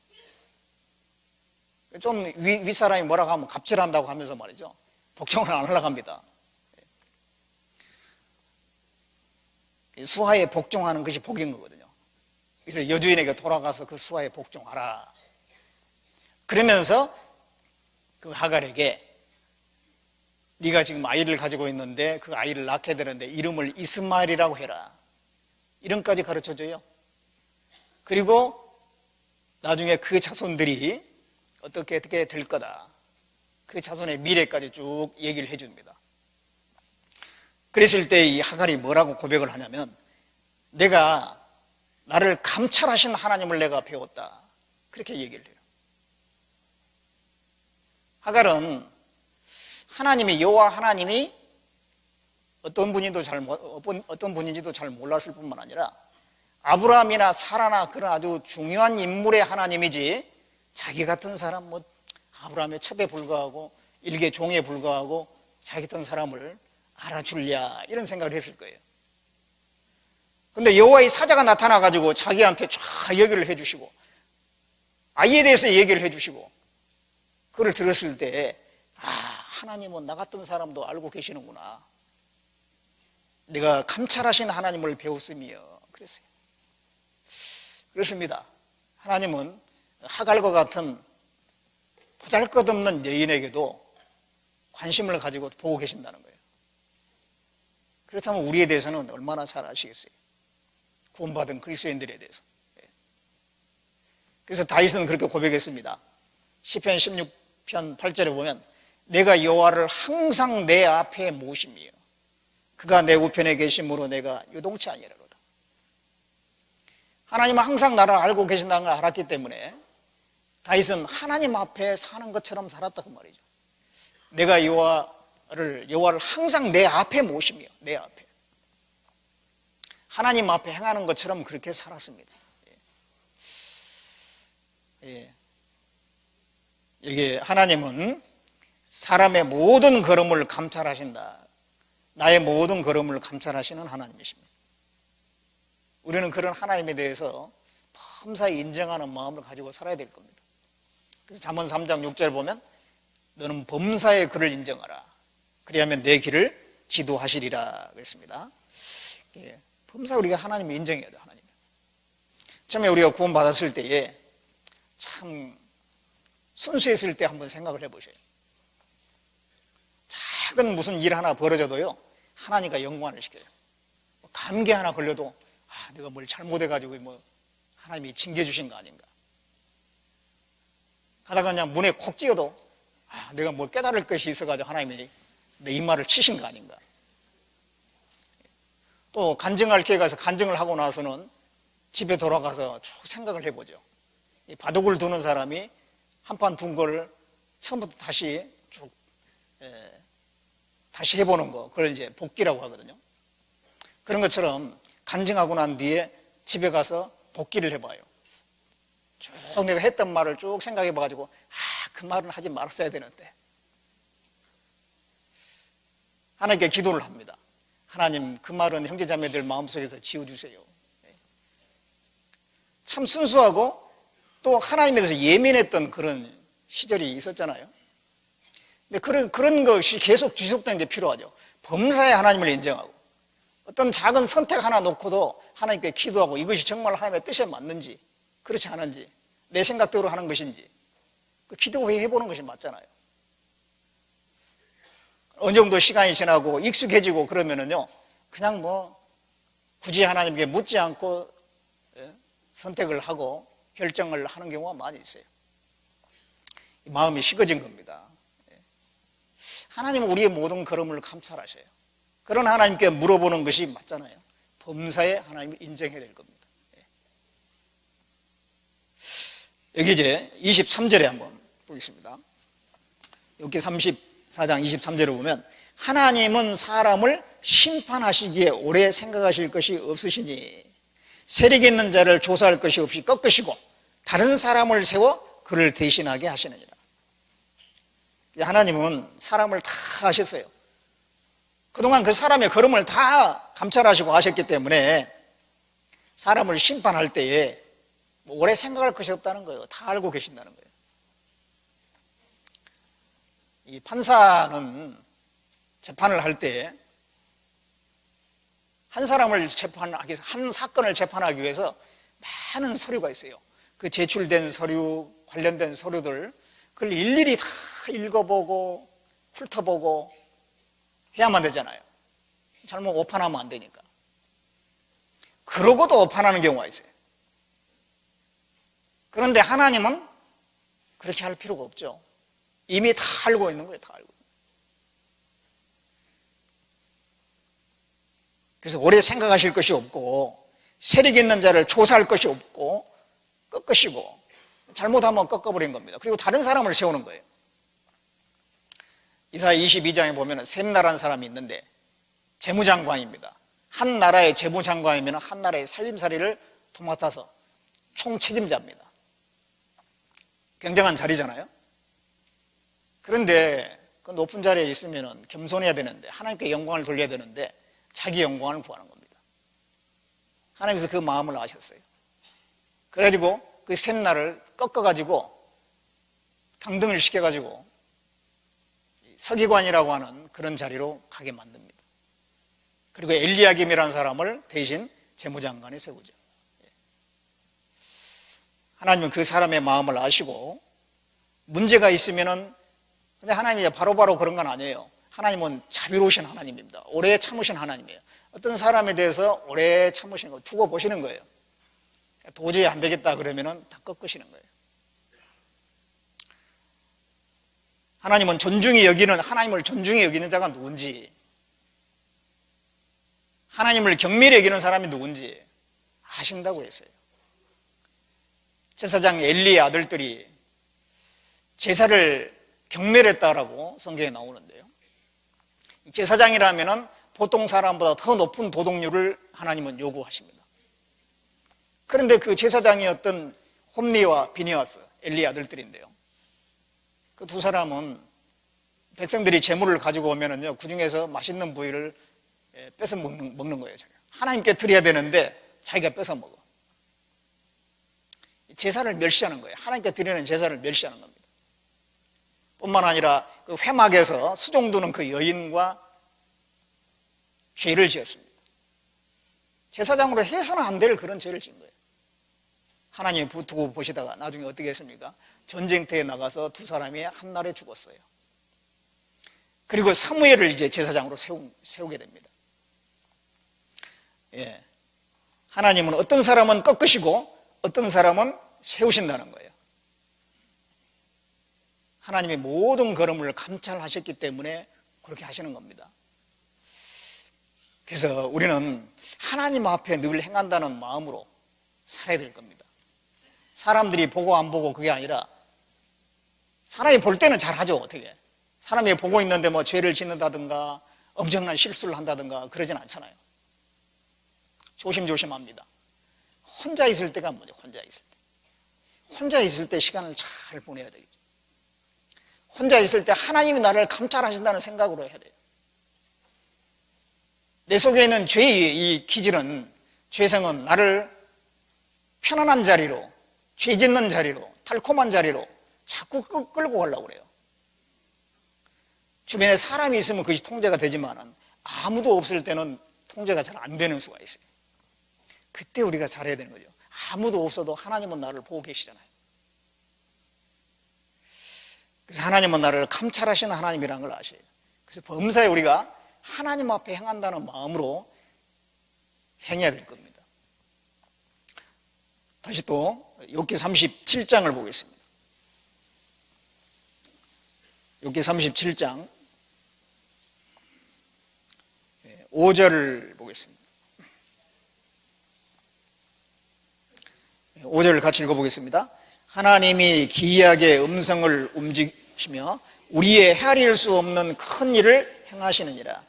좀 윗사람이 뭐라고 하면 갑질한다고 하면서 말이죠. 복종을 안 하려고 합니다. 수하에 복종하는 것이 복인 거거든요. 그래서 여주인에게 돌아가서 그 수하에 복종하라. 그러면서 그 하갈에게 네가 지금 아이를 가지고 있는데 그 아이를 낳게 되는데 이름을 이스마엘이라고 해라. 이름까지 가르쳐줘요. 그리고 나중에 그 자손들이 어떻게 될 거다. 그 자손의 미래까지 쭉 얘기를 해줍니다. 그랬을 때 이 하갈이 뭐라고 고백을 하냐면 내가 나를 감찰하신 하나님을 내가 배웠다. 그렇게 얘기를 해요. 하갈은 하나님이 여호와 하나님이 어떤 분인지도 잘 몰랐을 뿐만 아니라 아브라함이나 사라나 그런 아주 중요한 인물의 하나님이지 자기 같은 사람 아브라함의 첩에 불과하고 일개 종에 불과하고 자기 같은 사람을 알아줄랴 이런 생각을 했을 거예요. 근데 여호와의 사자가 나타나가지고 자기한테 쫙 얘기를 해주시고 아이에 대해서 얘기를 해주시고 그걸 들었을 때 하나님은 나 같은 사람도 알고 계시는구나. 내가 감찰하신 하나님을 배웠으며 그랬어요. 그렇습니다. 하나님은 하갈과 같은 보잘것없는 여인에게도 관심을 가지고 보고 계신다는 거예요. 그렇다면 우리에 대해서는 얼마나 잘 아시겠어요? 구원받은 그리스도인들에 대해서. 그래서 다윗은 그렇게 고백했습니다. 시편 16편 8절에 보면 내가 여호와를 항상 내 앞에 모시며 그가 내 우편에 계심으로 내가 요동치 아니하리로다. 하나님은 항상 나를 알고 계신다는 걸 알았기 때문에 다윗은 하나님 앞에 사는 것처럼 살았다 그 말이죠. 내가 여호와를 항상 내 앞에 모시며 내 앞에 하나님 앞에 행하는 것처럼 그렇게 살았습니다. 여기 하나님은 사람의 모든 걸음을 감찰하신다. 나의 모든 걸음을 감찰하시는 하나님이십니다. 우리는 그런 하나님에 대해서 범사에 인정하는 마음을 가지고 살아야 될 겁니다. 그래서 잠언 3장 6절 보면 너는 범사의 그를 인정하라. 그리하면 내 길을 지도하시리라 그랬습니다. 범사 우리가 하나님을 인정해야 돼요. 하나님. 처음에 우리가 구원받았을 때에 참 순수했을 때 한번 생각을 해보세요. 작은 무슨 일 하나 벌어져도요 하나님과 영광을 시켜요. 감기 하나 걸려도 내가 뭘 잘못해가지고 하나님이 징계주신 거 아닌가. 가다가 그냥 문에 콕 찧어도 내가 뭘 깨달을 것이 있어가지고 하나님이 내 이마를 치신 거 아닌가. 또 간증할 기회가 있어서 간증을 하고 나서는 집에 돌아가서 쭉 생각을 해보죠. 이 바둑을 두는 사람이 한 판 둔 거를 처음부터 다시 쭉 다시 해보는 거, 그걸 이제 복기라고 하거든요. 그런 것처럼 간증하고 난 뒤에 집에 가서 복기를 해봐요. 쭉 내가 했던 말을 쭉 생각해봐가지고 그 말은 하지 말았어야 되는데 하나님께 기도를 합니다. 하나님, 그 말은 형제자매들 마음속에서 지워주세요. 참 순수하고 또 하나님에 대해서 예민했던 그런 시절이 있었잖아요. 근데 그런 것이 계속 지속되는 게 필요하죠. 범사에 하나님을 인정하고 어떤 작은 선택 하나 놓고도 하나님께 기도하고 이것이 정말 하나님의 뜻에 맞는지 그렇지 않은지 내 생각대로 하는 것인지 기도해보는 것이 맞잖아요. 어느 정도 시간이 지나고 익숙해지고 그러면은요 그냥 뭐 굳이 하나님께 묻지 않고 선택을 하고 결정을 하는 경우가 많이 있어요. 마음이 식어진 겁니다. 하나님은 우리의 모든 걸음을 감찰하셔요. 그런 하나님께 물어보는 것이 맞잖아요. 범사에 하나님을 인정해야 될 겁니다. 여기 이제 23절에 한번 보겠습니다. 여기 34장 23절을 보면 하나님은 사람을 심판하시기에 오래 생각하실 것이 없으시니 세력 있는 자를 조사할 것이 없이 꺾으시고 다른 사람을 세워 그를 대신하게 하시느니라. 하나님은 사람을 다 하셨어요. 그동안 그 사람의 걸음을 다 감찰하시고 하셨기 때문에 사람을 심판할 때에 오래 생각할 것이 없다는 거예요. 다 알고 계신다는 거예요. 이 판사는 재판을 할 때 한 사람을 재판하기 위해서, 한 사건을 재판하기 위해서 많은 서류가 있어요. 그 제출된 서류, 관련된 서류들, 그걸 일일이 다 읽어보고, 훑어보고 해야만 되잖아요. 잘못 오판하면 안 되니까. 그러고도 오판하는 경우가 있어요. 그런데 하나님은 그렇게 할 필요가 없죠. 이미 다 알고 있는 거예요, 다 알고. 그래서 오래 생각하실 것이 없고, 세력 있는 자를 조사할 것이 없고, 꺾으시고, 잘못하면 꺾어버린 겁니다. 그리고 다른 사람을 세우는 거예요. 이사야 22장에 보면 셈나라는 사람이 있는데, 재무장관입니다. 한 나라의 재무장관이면 한 나라의 살림살이를 도맡아서 총책임자입니다. 굉장한 자리잖아요. 그런데 그 높은 자리에 있으면 겸손해야 되는데 하나님께 영광을 돌려야 되는데 자기 영광을 구하는 겁니다. 하나님께서 그 마음을 아셨어요. 그래가지고 그 셈나를 꺾어가지고 당등을 시켜가지고 서기관이라고 하는 그런 자리로 가게 만듭니다. 그리고 엘리야김이라는 사람을 대신 재무장관에 세우죠. 하나님은 그 사람의 마음을 아시고 문제가 있으면은 근데 하나님이 바로바로 그런 건 아니에요. 하나님은 자비로우신 하나님입니다. 오래 참으신 하나님이에요. 어떤 사람에 대해서 오래 참으시는 거 두고 보시는 거예요. 도저히 안 되겠다 그러면은 다 꺾으시는 거예요. 하나님은 하나님을 존중히 여기는 자가 누군지, 하나님을 경밀히 여기는 사람이 누군지 아신다고 했어요. 제사장 엘리의 아들들이 제사를 경멸했다라고 성경에 나오는데요. 제사장이라면 보통 사람보다 더 높은 도덕률을 하나님은 요구하십니다. 그런데 그 제사장이었던 홈리와 비니아스, 엘리의 아들들인데요. 그 두 사람은 백성들이 재물을 가지고 오면은요, 그 중에서 맛있는 부위를 뺏어 먹는 거예요. 하나님께 드려야 되는데 자기가 뺏어 먹어. 제사를 멸시하는 거예요. 하나님께 드리는 제사를 멸시하는 겁니다. 뿐만 아니라 그 회막에서 수종 두는 그 여인과 죄를 지었습니다. 제사장으로 해서는 안 될 그런 죄를 지은 거예요. 하나님이 두고 보시다가 나중에 어떻게 했습니까? 전쟁터에 나가서 두 사람이 한날에 죽었어요. 그리고 사무엘을 이제 제사장으로 세우게 됩니다. 예. 하나님은 어떤 사람은 꺾으시고 어떤 사람은 세우신다는 거예요. 하나님의 모든 걸음을 감찰하셨기 때문에 그렇게 하시는 겁니다. 그래서 우리는 하나님 앞에 늘 행한다는 마음으로 살아야 될 겁니다. 사람들이 보고 안 보고 그게 아니라 사람이 볼 때는 잘하죠. 어떻게 사람이 보고 있는데 뭐 죄를 짓는다든가 엄청난 실수를 한다든가 그러진 않잖아요. 조심조심합니다. 혼자 있을 때가 뭐죠? 혼자 있을 때 시간을 잘 보내야 되겠죠. 혼자 있을 때 하나님이 나를 감찰하신다는 생각으로 해야 돼요. 내 속에 있는 죄의 이 기질은, 죄성은 나를 편안한 자리로, 죄 짓는 자리로, 달콤한 자리로 자꾸 끌고 가려고 그래요. 주변에 사람이 있으면 그것이 통제가 되지만은 아무도 없을 때는 통제가 잘 안 되는 수가 있어요. 그때 우리가 잘해야 되는 거죠. 아무도 없어도 하나님은 나를 보고 계시잖아요. 그래서 하나님은 나를 감찰하시는 하나님이라는 걸 아셔요. 그래서 범사에 우리가 하나님 앞에 행한다는 마음으로 행해야 될 겁니다. 다시 또 욥기 37장을 보겠습니다. 욥기 37장 5절을 보겠습니다. 5절을 같이 읽어보겠습니다. 하나님이 기이하게 음성을 움직이시며 우리의 헤아릴 수 없는 큰 일을 행하시느니라.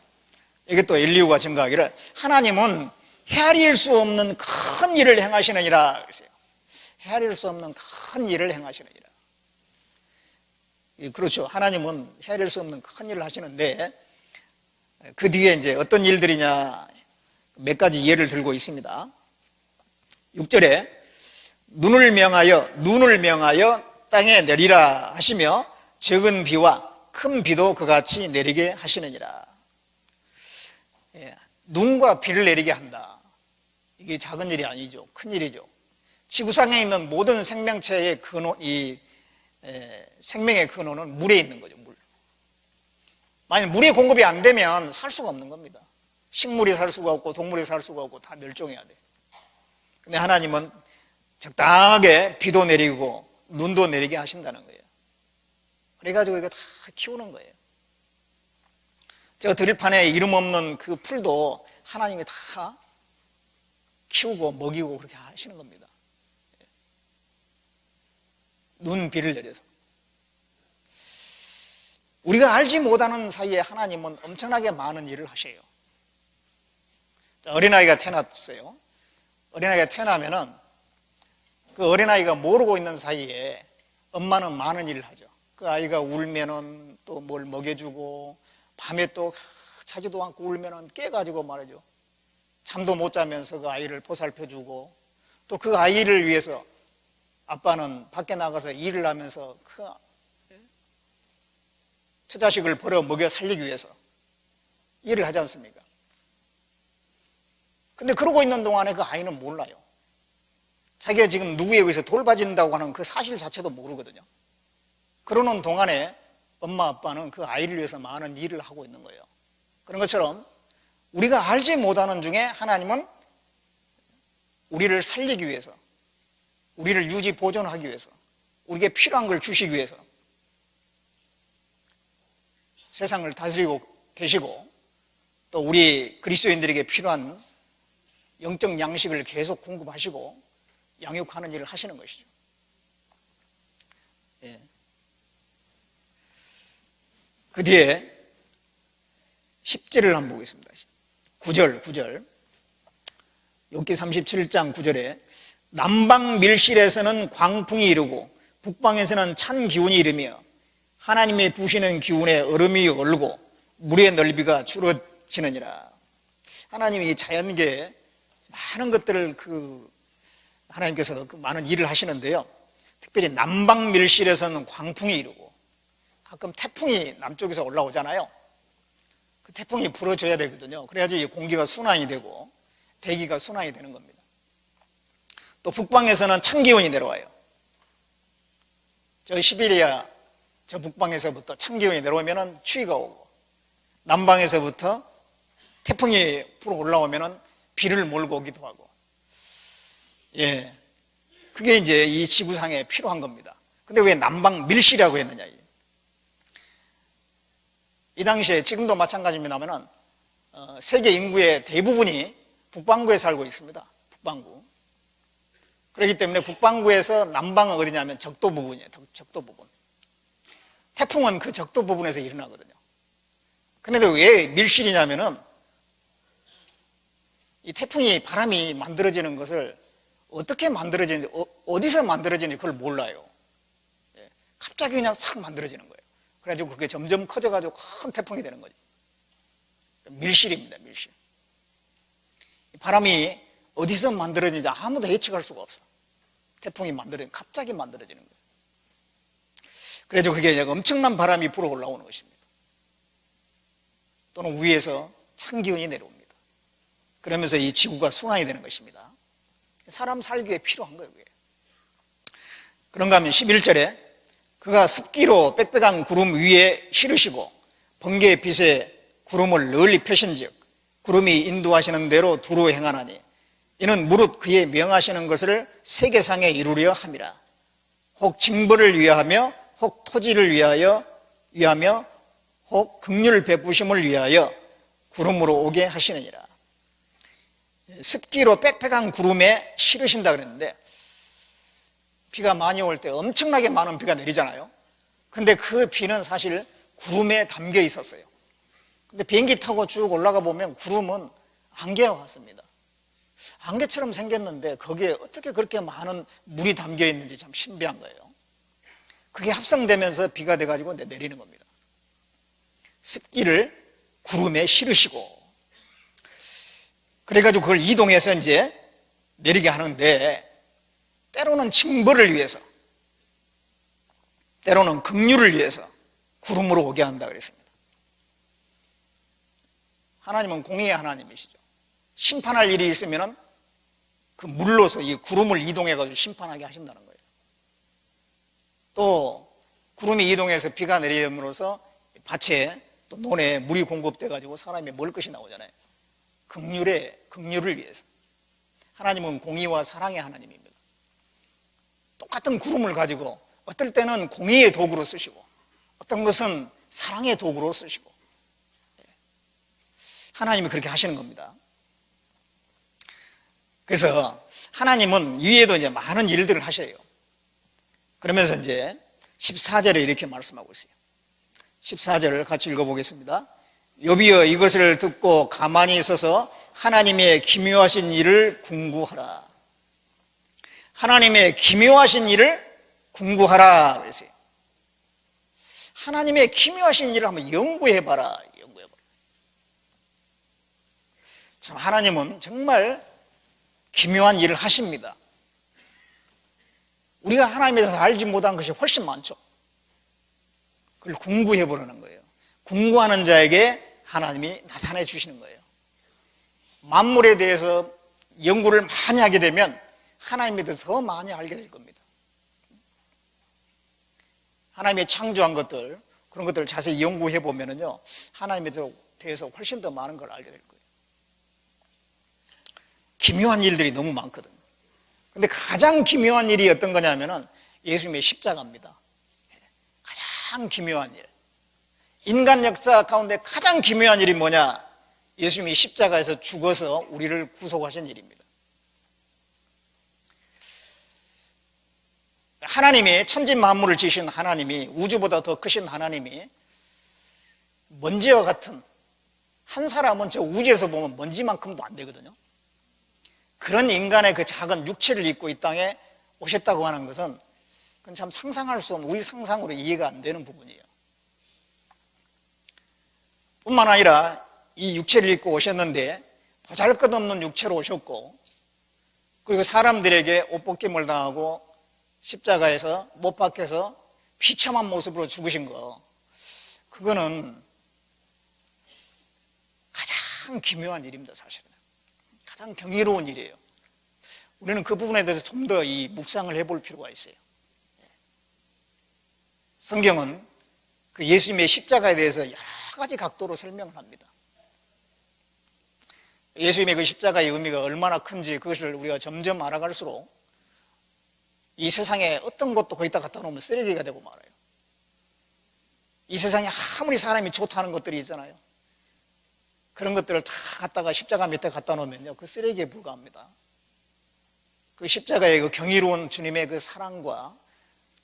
이게 또 엘리후가 증거하기를 하나님은 헤아릴 수 없는 큰 일을 행하시느니라 그랬어요. 헤아릴 수 없는 큰 일을 행하시느니라. 그렇죠. 하나님은 헤아릴 수 없는 큰 일을 하시는데 그 뒤에 이제 어떤 일들이냐 몇 가지 예를 들고 있습니다. 6절에 눈을 명하여 땅에 내리라 하시며 적은 비와 큰 비도 그같이 내리게 하시느니라. 눈과 비를 내리게 한다. 이게 작은 일이 아니죠. 큰 일이죠. 지구상에 있는 모든 생명체의 근원, 생명의 근원은 물에 있는 거죠. 물. 만약 물이 공급이 안 되면 살 수가 없는 겁니다. 식물이 살 수가 없고 동물이 살 수가 없고 다 멸종해야 돼요. 근데 하나님은 적당하게 비도 내리고 눈도 내리게 하신다는 거예요. 그래가지고 이거 다 키우는 거예요. 저 들판에 이름 없는 그 풀도 하나님이 다 키우고 먹이고 그렇게 하시는 겁니다. 눈, 비를 내려서. 우리가 알지 못하는 사이에 하나님은 엄청나게 많은 일을 하셔요. 어린아이가 태어났어요. 어린아이가 태어나면은 그 어린아이가 모르고 있는 사이에 엄마는 많은 일을 하죠. 그 아이가 울면은 또 뭘 먹여주고 밤에 또 자기도 않고 울면은 깨가지고 말이죠. 잠도 못 자면서 그 아이를 보살펴주고 또 그 아이를 위해서 아빠는 밖에 나가서 일을 하면서 그 처자식을 벌어 먹여 살리기 위해서 일을 하지 않습니까? 근데 그러고 있는 동안에 그 아이는 몰라요. 자기가 지금 누구에 의해서 돌봐진다고 하는 그 사실 자체도 모르거든요. 그러는 동안에 엄마 아빠는 그 아이를 위해서 많은 일을 하고 있는 거예요. 그런 것처럼 우리가 알지 못하는 중에 하나님은 우리를 살리기 위해서, 우리를 유지 보존하기 위해서, 우리에게 필요한 걸 주시기 위해서 세상을 다스리고 계시고 또 우리 그리스도인들에게 필요한 영적 양식을 계속 공급하시고 양육하는 일을 하시는 것이죠. 예. 그 뒤에 10절을 한번 보겠습니다. 9절 욥기 37장 9절에 남방 밀실에서는 광풍이 이르고 북방에서는 찬 기운이 이르며 하나님이 부시는 기운에 얼음이 얼고 물의 넓이가 줄어지느니라. 하나님이 자연계에 많은 것들을 하나님께서 많은 일을 하시는데요. 특별히 남방 밀실에서는 광풍이 이르고 가끔 태풍이 남쪽에서 올라오잖아요. 그 태풍이 불어줘야 되거든요. 그래야지 공기가 순환이 되고 대기가 순환이 되는 겁니다. 또 북방에서는 찬 기온이 내려와요. 저 시베리아 저 북방에서부터 찬 기온이 내려오면 추위가 오고 남방에서부터 태풍이 불어 올라오면 비를 몰고 오기도 하고, 예, 그게 이제 이 지구상에 필요한 겁니다. 근데 왜 남방 밀실이라고 했느냐? 이 당시에 지금도 마찬가지입니다만은 세계 인구의 대부분이 북반구에 살고 있습니다. 북반구. 그렇기 때문에 북반구에서 남방은 어디냐면 적도 부분이에요. 적도 부분. 태풍은 그 적도 부분에서 일어나거든요. 그런데 왜 밀실이냐면은 이 태풍이 바람이 만들어지는 것을 어떻게 만들어지는지, 어디서 만들어지는지 그걸 몰라요. 갑자기 그냥 싹 만들어지는 거예요. 그래가지고 그게 점점 커져가지고 큰 태풍이 되는 거죠. 밀실입니다, 밀실. 바람이 어디서 만들어지는지 아무도 예측할 수가 없어요. 태풍이 갑자기 만들어지는 거예요. 그래서 그게 엄청난 바람이 불어 올라오는 것입니다. 또는 위에서 찬 기운이 내려옵니다. 그러면서 이 지구가 순환이 되는 것입니다. 사람 살기에 필요한 거예요. 그게. 그런가 하면 11절에 그가 습기로 빽빽한 구름 위에 실으시고 번개의 빛에 구름을 널리 펴신즉 구름이 인도하시는 대로 두루 행하나니 이는 무릇 그의 명하시는 것을 세계상에 이루려 함이라. 혹 징벌을 위하며 혹 토지를 위하며 혹 긍휼 베푸심을 위하여 구름으로 오게 하시느니라. 습기로 빽빽한 구름에 실으신다 그랬는데 비가 많이 올 때 엄청나게 많은 비가 내리잖아요. 근데 그 비는 사실 구름에 담겨 있었어요. 근데 비행기 타고 쭉 올라가 보면 구름은 안개와 같습니다. 안개처럼 생겼는데 거기에 어떻게 그렇게 많은 물이 담겨 있는지 참 신비한 거예요. 그게 합성되면서 비가 돼가지고 내리는 겁니다. 습기를 구름에 실으시고 그래가지고 그걸 이동해서 이제 내리게 하는데 때로는 징벌을 위해서 때로는 긍휼을 위해서 구름으로 오게 한다 그랬습니다. 하나님은 공의의 하나님이시죠. 심판할 일이 있으면 그 물로서 이 구름을 이동해가지고 심판하게 하신다는 거예요. 또 구름이 이동해서 비가 내림으로써 밭에 또 논에 물이 공급돼가지고 사람이 먹을 것이 나오잖아요. 긍휼을 위해서. 하나님은 공의와 사랑의 하나님입니다. 똑같은 구름을 가지고 어떨 때는 공의의 도구로 쓰시고 어떤 것은 사랑의 도구로 쓰시고 하나님이 그렇게 하시는 겁니다. 그래서 하나님은 위에도 이제 많은 일들을 하셔요. 그러면서 이제 14절에 이렇게 말씀하고 있어요. 14절을 같이 읽어보겠습니다. 여비여 이것을 듣고 가만히 있어서 하나님의 기묘하신 일을 궁구하라. 하나님의 기묘하신 일을 궁구하라 그랬어요. 하나님의 기묘하신 일을 한번 연구해봐라. 참 하나님은 정말 기묘한 일을 하십니다. 우리가 하나님에 대해서 알지 못한 것이 훨씬 많죠. 그걸 궁구해보라는 거예요. 궁구하는 자에게 하나님이 나타내 주시는 거예요. 만물에 대해서 연구를 많이 하게 되면 하나님에 대해서 더 많이 알게 될 겁니다. 하나님의 창조한 것들, 그런 것들을 자세히 연구해 보면은요, 하나님에 대해서 훨씬 더 많은 걸 알게 될 거예요. 기묘한 일들이 너무 많거든요. 근데 가장 기묘한 일이 어떤 거냐면은 예수님의 십자가입니다. 가장 기묘한 일. 인간 역사 가운데 가장 기묘한 일이 뭐냐? 예수님이 십자가에서 죽어서 우리를 구속하신 일입니다. 하나님이 천지 만물을 지으신 하나님이, 우주보다 더 크신 하나님이 먼지와 같은, 한 사람은 저 우주에서 보면 먼지만큼도 안 되거든요. 그런 인간의 그 작은 육체를 입고 이 땅에 오셨다고 하는 것은 그건 참 상상할 수 없는, 우리 상상으로 이해가 안 되는 부분이에요. 뿐만 아니라 이 육체를 입고 오셨는데 보잘것없는 육체로 오셨고, 그리고 사람들에게 옷벗김을 당하고 십자가에서 못 박혀서 비참한 모습으로 죽으신 거, 그거는 가장 기묘한 일입니다. 사실은 가장 경이로운 일이에요. 우리는 그 부분에 대해서 좀 더 이 묵상을 해볼 필요가 있어요. 성경은 그 예수님의 십자가에 대해서 여러 가지 각도로 설명을 합니다. 예수님의 그 십자가의 의미가 얼마나 큰지 그것을 우리가 점점 알아갈수록 이 세상에 어떤 것도 거기다 갖다 놓으면 쓰레기가 되고 말아요. 이 세상에 아무리 사람이 좋다는 것들이 있잖아요. 그런 것들을 다 갖다가 십자가 밑에 갖다 놓으면요, 그 쓰레기에 불과합니다. 그 십자가의 그 경이로운 주님의 그 사랑과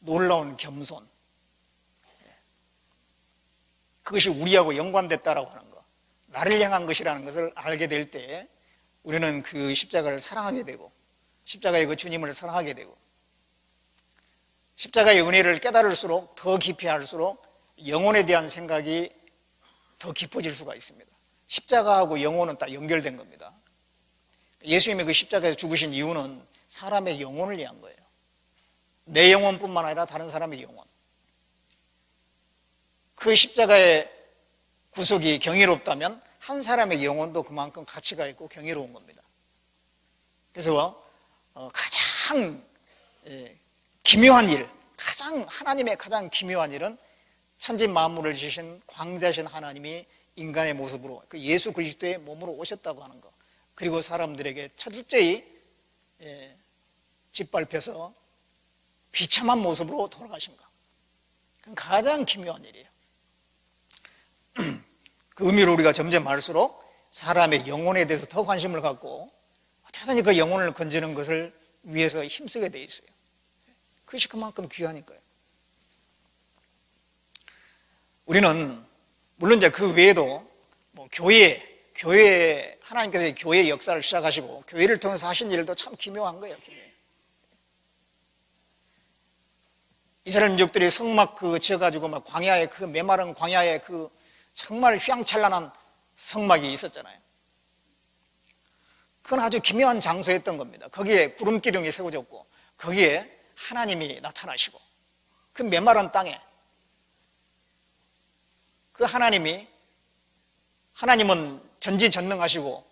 놀라운 겸손, 그것이 우리하고 연관됐다라고 하는 것, 나를 향한 것이라는 것을 알게 될 때 우리는 그 십자가를 사랑하게 되고, 십자가의 그 주님을 사랑하게 되고, 십자가의 은혜를 깨달을수록 더 깊이 할수록 영혼에 대한 생각이 더 깊어질 수가 있습니다. 십자가하고 영혼은 딱 연결된 겁니다. 예수님이 그 십자가에서 죽으신 이유는 사람의 영혼을 위한 거예요. 내 영혼뿐만 아니라 다른 사람의 영혼. 그 십자가의 구속이 경이롭다면 한 사람의 영혼도 그만큼 가치가 있고 경이로운 겁니다. 그래서 가장 기묘한 일, 하나님의 가장 기묘한 일은 천지 만물을 지으신 광대하신 하나님이 인간의 모습으로 그 예수 그리스도의 몸으로 오셨다고 하는 것, 그리고 사람들에게 철저히 짓밟혀서 비참한 모습으로 돌아가신 것, 그건 가장 기묘한 일이에요. 그 의미로 우리가 점점 할수록 사람의 영혼에 대해서 더 관심을 갖고 어떻게든 그 영혼을 건지는 것을 위해서 힘쓰게 돼 있어요. 그것이 그만큼 귀하니까요. 우리는 물론 이제 그 외에도 뭐 교회 하나님께서 교회 역사를 시작하시고 교회를 통해서 하신 일도 참 기묘한 거예요. 이스라엘 민족들이 성막 지어가지고 막 광야에 그 메마른 광야에 그 정말 휘황찬란한 성막이 있었잖아요. 그건 아주 기묘한 장소였던 겁니다. 거기에 구름 기둥이 세워졌고 거기에 하나님이 나타나시고 그 메마른 땅에 그 하나님은 전지전능하시고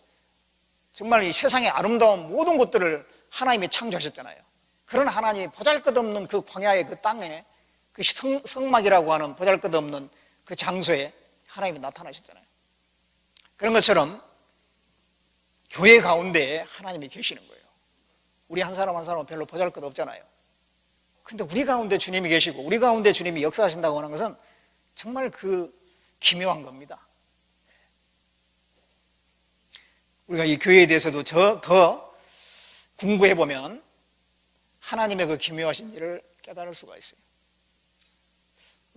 정말 이 세상의 아름다운 모든 것들을 하나님이 창조하셨잖아요. 그런 하나님이 보잘것없는 그 광야의 그 땅에 그 성막이라고 하는 보잘것없는 그 장소에 하나님이 나타나셨잖아요. 그런 것처럼 교회 가운데에 하나님이 계시는 거예요. 우리 한 사람 한 사람은 별로 보잘것 없잖아요. 근데 우리 가운데 주님이 계시고 우리 가운데 주님이 역사하신다고 하는 것은 정말 그 기묘한 겁니다. 우리가 이 교회에 대해서도 더 공부해 보면 하나님의 그 기묘하신 일을 깨달을 수가 있어요.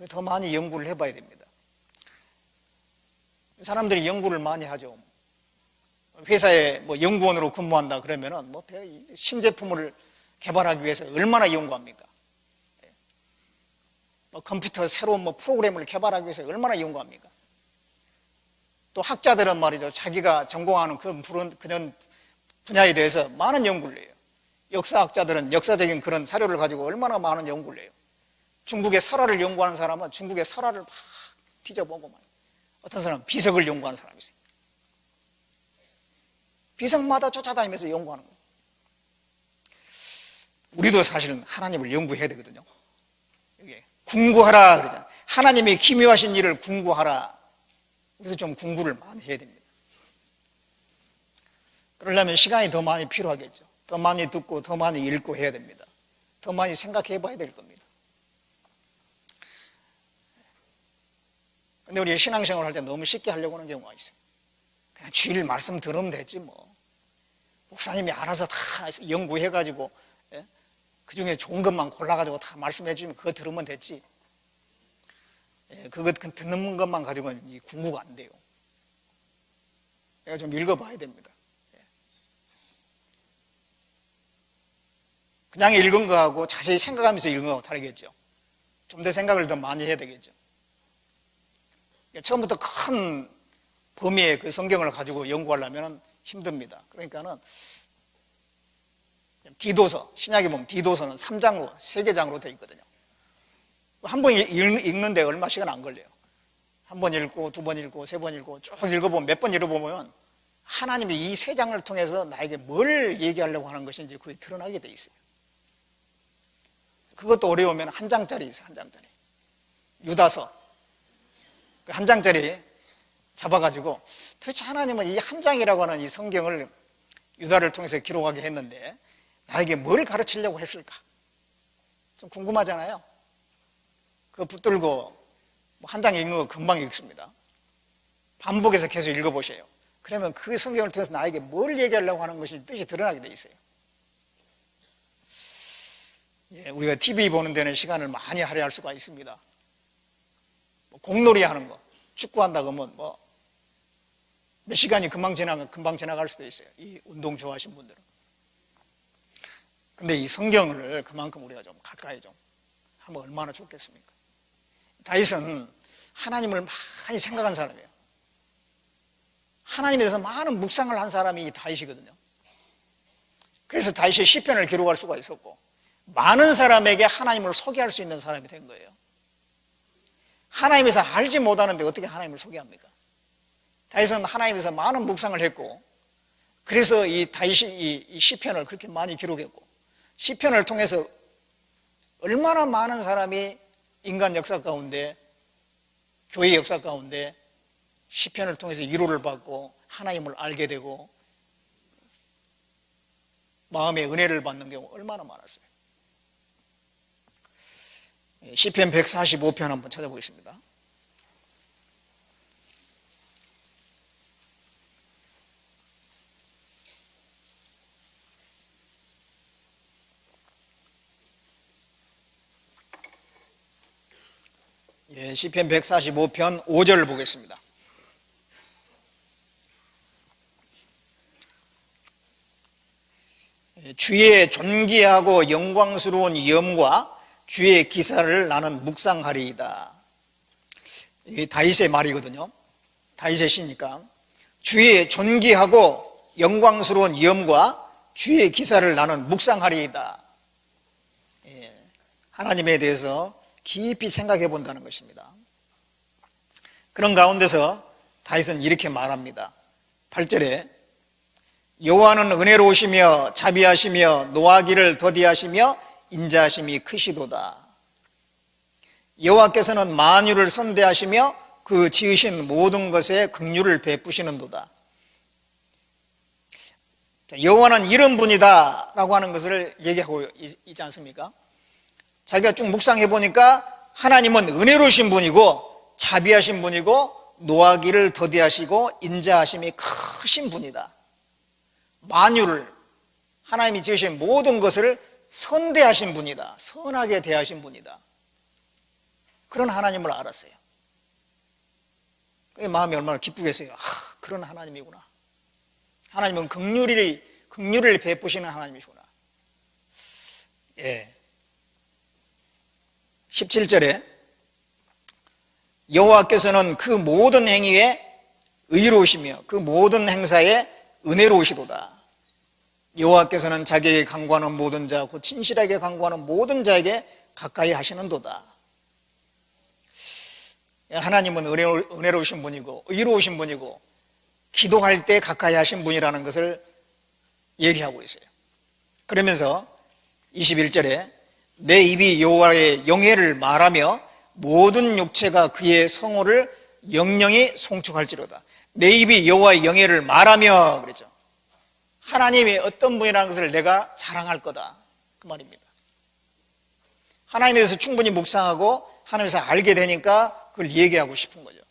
더 많이 연구를 해봐야 됩니다. 사람들이 연구를 많이 하죠. 회사에 뭐 연구원으로 근무한다 그러면은 뭐 신제품을 개발하기 위해서 얼마나 연구합니까? 뭐 컴퓨터 새로운 뭐 프로그램을 개발하기 위해서 얼마나 연구합니까? 또 학자들은 말이죠, 자기가 전공하는 그런 분야에 대해서 많은 연구를 해요. 역사학자들은 역사적인 그런 사료를 가지고 얼마나 많은 연구를 해요. 중국의 설화를 연구하는 사람은 중국의 설화를 막 뒤져보고 말이에요. 어떤 사람은 비석을 연구하는 사람이 있어요. 비석마다 쫓아다니면서 연구하는 거예요. 우리도 사실은 하나님을 연구해야 되거든요. 궁구하라 그러잖아요. 하나님의 기묘하신 일을 궁구하라. 그래서 좀 공부를 많이 해야 됩니다. 그러려면 시간이 더 많이 필요하겠죠. 더 많이 듣고 더 많이 읽고 해야 됩니다. 더 많이 생각해 봐야 될 겁니다. 근데 우리 신앙생활 할 때 너무 쉽게 하려고 하는 경우가 있어요. 그냥 주일 말씀 들으면 되지 뭐. 목사님이 알아서 다 연구해가지고 그 중에 좋은 것만 골라가지고 다 말씀해 주면 그거 들으면 됐지. 그거 듣는 것만 가지고는 공부가 안 돼요. 내가 좀 읽어봐야 됩니다. 그냥 읽은 거하고 자세히 생각하면서 읽은 거하고 다르겠죠. 좀 더 생각을 더 많이 해야 되겠죠. 처음부터 큰 범위의 그 성경을 가지고 연구하려면 힘듭니다. 그러니까는 디도서, 신약에 보면 디도서는 3장으로, 3개장으로 되어 있거든요. 한 번 읽는데 얼마 시간 안 걸려요. 한 번 읽고, 2번 읽고, 3번 읽고, 쭉 읽어보면, 몇 번 읽어보면 하나님이 이 3장을 통해서 나에게 뭘 얘기하려고 하는 것인지 그게 드러나게 돼 있어요. 그것도 어려우면 한 장짜리 있어요, 한 장짜리. 유다서. 한 장짜리 잡아가지고 도대체 하나님은 이 한 장이라고 하는 이 성경을 유다를 통해서 기록하게 했는데 나에게 뭘 가르치려고 했을까? 좀 궁금하잖아요. 그거 붙들고 한 장 읽는 거 금방 읽습니다. 반복해서 계속 읽어보세요. 그러면 그 성경을 통해서 나에게 뭘 얘기하려고 하는 것이 뜻이 드러나게 돼 있어요. 우리가 TV 보는 데는 시간을 많이 할애할 수가 있습니다. 공놀이 하는 거, 축구한다 그러면 몇 시간이 금방 지나갈 수도 있어요. 이 운동 좋아하시는 분들은. 근데 이 성경을 그만큼 우리가 좀 가까이 좀 하면 얼마나 좋겠습니까? 다윗은 하나님을 많이 생각한 사람이에요. 하나님에 대해서 많은 묵상을 한 사람이 다윗이거든요. 그래서 다윗이 시편을 기록할 수가 있었고, 많은 사람에게 하나님을 소개할 수 있는 사람이 된 거예요. 하나님에서 알지 못하는데 어떻게 하나님을 소개합니까? 다윗은 하나님에서 많은 묵상을 했고, 그래서 이 다윗이 이 시편을 그렇게 많이 기록했고, 시편을 통해서 얼마나 많은 사람이 인간 역사 가운데, 교회 역사 가운데 시편을 통해서 위로를 받고 하나님을 알게 되고 마음의 은혜를 받는 경우 얼마나 많았어요. 시편 145편 한번 찾아보겠습니다. 시편 145편 5절을 보겠습니다. 주의 존귀하고 영광스러운 염과 주의 기사를 나는 묵상하리이다. 이게 다윗의 말이거든요. 다윗의 시니까 주의 존귀하고 영광스러운 염과 주의 기사를 나는 묵상하리이다. 하나님에 대해서 깊이 생각해 본다는 것입니다. 그런 가운데서 다윗은 이렇게 말합니다. 8절에 여호와는 은혜로우시며 자비하시며 노하기를 더디하시며 인자하심이 크시도다. 여호와께서는 만유를 선대하시며 그 지으신 모든 것에 긍휼을 베푸시는도다. 여호와는 이런 분이다 라고 하는 것을 얘기하고 있지 않습니까? 자기가 쭉 묵상해 보니까 하나님은 은혜로우신 분이고 자비하신 분이고 노하기를 더디하시고 인자하심이 크신 분이다. 만유를, 하나님이 지으신 모든 것을 선대하신 분이다. 선하게 대하신 분이다. 그런 하나님을 알았어요. 그 마음이 얼마나 기쁘겠어요. 그런 하나님이구나. 하나님은 긍휼을 베푸시는 하나님이시구나. 17절에 여호와께서는 그 모든 행위에 의로우시며 그 모든 행사에 은혜로우시도다. 여호와께서는 자기에게 간구하는 모든 자, 곧 진실하게 간구하는 모든 자에게 가까이 하시는도다. 하나님은 은혜로우신 분이고 의로우신 분이고 기도할 때 가까이 하신 분이라는 것을 얘기하고 있어요. 그러면서 21절에 내 입이 여호와의 영예를 말하며 모든 육체가 그의 성호를 영영히 송축할지로다. 내 입이 여호와의 영예를 말하며 그랬죠. 하나님이 어떤 분이라는 것을 내가 자랑할 거다, 그 말입니다. 하나님에 대해서 충분히 묵상하고 하나님에서 알게 되니까 그걸 얘기하고 싶은 거죠.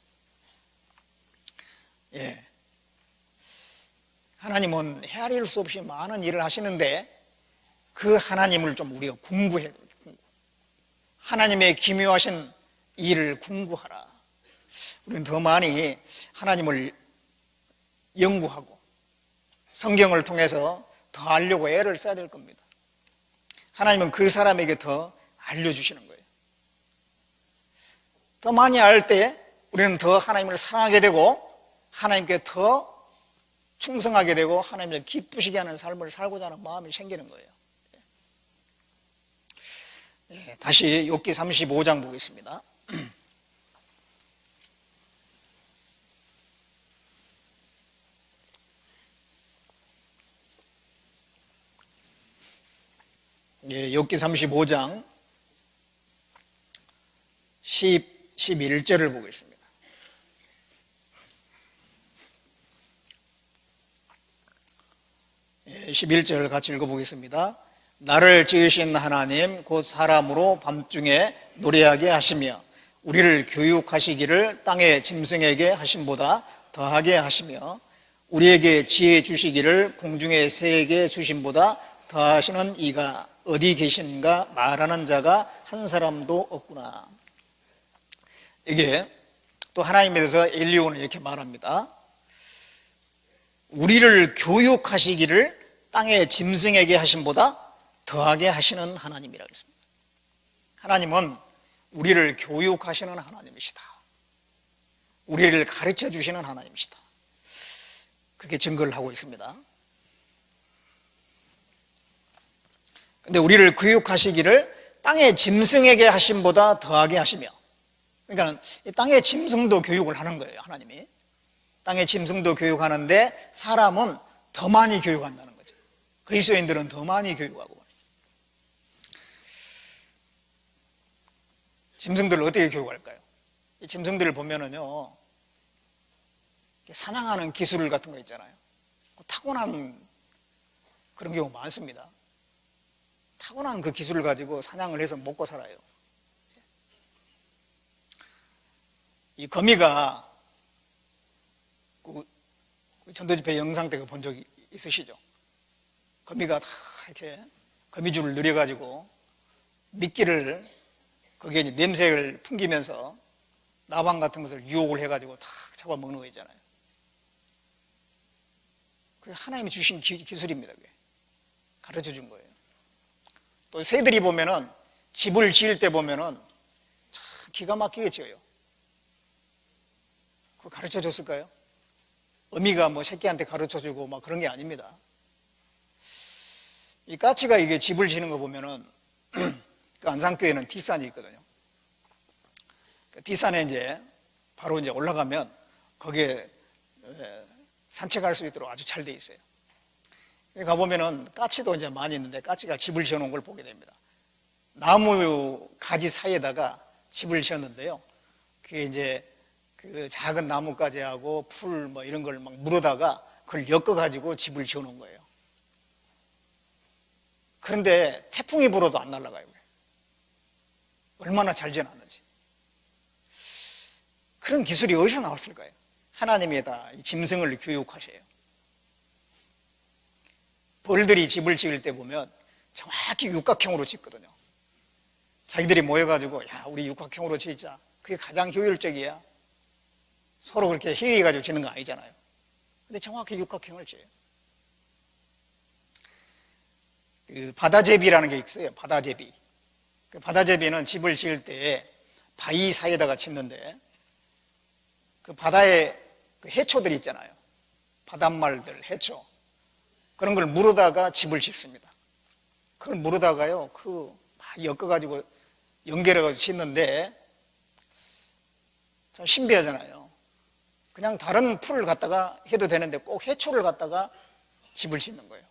하나님은 헤아릴 수 없이 많은 일을 하시는데 그 하나님을 좀 우리가 궁구해야 돼요. 하나님의 기묘하신 일을 궁구하라. 우리는 더 많이 하나님을 연구하고 성경을 통해서 더 알려고 애를 써야 될 겁니다. 하나님은 그 사람에게 더 알려주시는 거예요. 더 많이 알 때 우리는 더 하나님을 사랑하게 되고 하나님께 더 충성하게 되고 하나님을 기쁘시게 하는 삶을 살고자 하는 마음이 생기는 거예요. 다시 욥기 35장 보겠습니다. 욥기 35장 11절을 보겠습니다. 예, 11절 같이 읽어보겠습니다. 나를 지으신 하나님 곧 사람으로 밤중에 노래하게 하시며 우리를 교육하시기를 땅의 짐승에게 하심보다 더하게 하시며 우리에게 지혜 주시기를 공중의 새에게 주심보다 더하시는 이가 어디 계신가 말하는 자가 한 사람도 없구나. 이게 또 하나님에 대해서 엘리야는 이렇게 말합니다. 우리를 교육하시기를 땅의 짐승에게 하심보다 더하게 하시는 하나님이라고 했습니다. 하나님은 우리를 교육하시는 하나님이시다. 우리를 가르쳐 주시는 하나님이시다. 그렇게 증거를 하고 있습니다. 근데 우리를 교육하시기를 땅의 짐승에게 하심보다 더하게 하시며, 그러니까 이 땅의 짐승도 교육을 하는 거예요, 하나님이. 땅의 짐승도 교육하는데 사람은 더 많이 교육한다는 거죠. 그리스도인들은 더 많이 교육하고. 짐승들을 어떻게 교육할까요? 이 짐승들을 보면은요, 사냥하는 기술 같은 거 있잖아요. 타고난 그런 경우 많습니다. 타고난 그 기술을 가지고 사냥을 해서 먹고 살아요. 이 거미가 전도집회 영상 때 본 적 있으시죠? 거미가 다 이렇게 거미줄을 늘여가지고 미끼를 거기에 이제 냄새를 풍기면서 나방 같은 것을 유혹을 해가지고 다 잡아먹는 거 있잖아요. 그게 하나님이 주신 기술입니다. 그게. 가르쳐 준 거예요. 또 새들이 보면은 집을 지을 때 보면은 참 기가 막히게 지어요. 그거 가르쳐 줬을까요? 어미가 뭐 새끼한테 가르쳐 주고 막 그런 게 아닙니다. 이 까치가 이게 집을 지는 거 보면은 그 안산교에는 뒷산이 있거든요. 그 뒷산에 이제 바로 이제 올라가면 거기에 산책할 수 있도록 아주 잘 돼 있어요. 여기 가보면은 까치도 이제 많이 있는데 까치가 집을 지어놓은 걸 보게 됩니다. 나무 가지 사이에다가 집을 지었는데요. 그게 이제 그 작은 나뭇가지하고 풀 뭐 이런 걸 막 물어다가 그걸 엮어가지고 집을 지어놓은 거예요. 그런데 태풍이 불어도 안 날아가요. 얼마나 잘 지어놨는지. 그런 기술이 어디서 나왔을까요? 하나님이 다 짐승을 교육하셔요. 벌들이 집을 지을 때 보면 정확히 육각형으로 짓거든요. 자기들이 모여가지고 야 우리 육각형으로 짓자. 그게 가장 효율적이야. 서로 그렇게 회의해가지고 짓는 거 아니잖아요. 근데 정확히 육각형을 지어요. 그 바다제비라는 게 있어요. 바다제비. 그 바다제비는 집을 지을 때 바위 사이에다가 짓는데 그 바다에 그 해초들이 있잖아요. 바닷말들, 해초. 그런 걸 물어다가 집을 짓습니다. 그걸 물어다가요, 막 엮어가지고 연결해가지고 짓는데 참 신비하잖아요. 그냥 다른 풀을 갖다가 해도 되는데 꼭 해초를 갖다가 집을 짓는 거예요.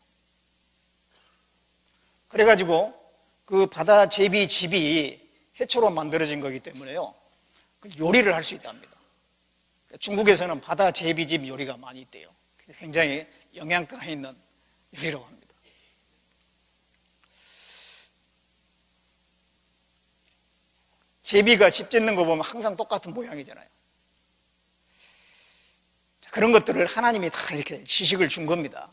그래가지고 그 바다 제비 집이 해초로 만들어진 거기 때문에요, 요리를 할 수 있답니다. 중국에서는 바다 제비집 요리가 많이 있대요. 굉장히 영양가 있는 요리라고 합니다. 제비가 집 짓는 거 보면 항상 똑같은 모양이잖아요. 그런 것들을 하나님이 다 이렇게 지식을 준 겁니다.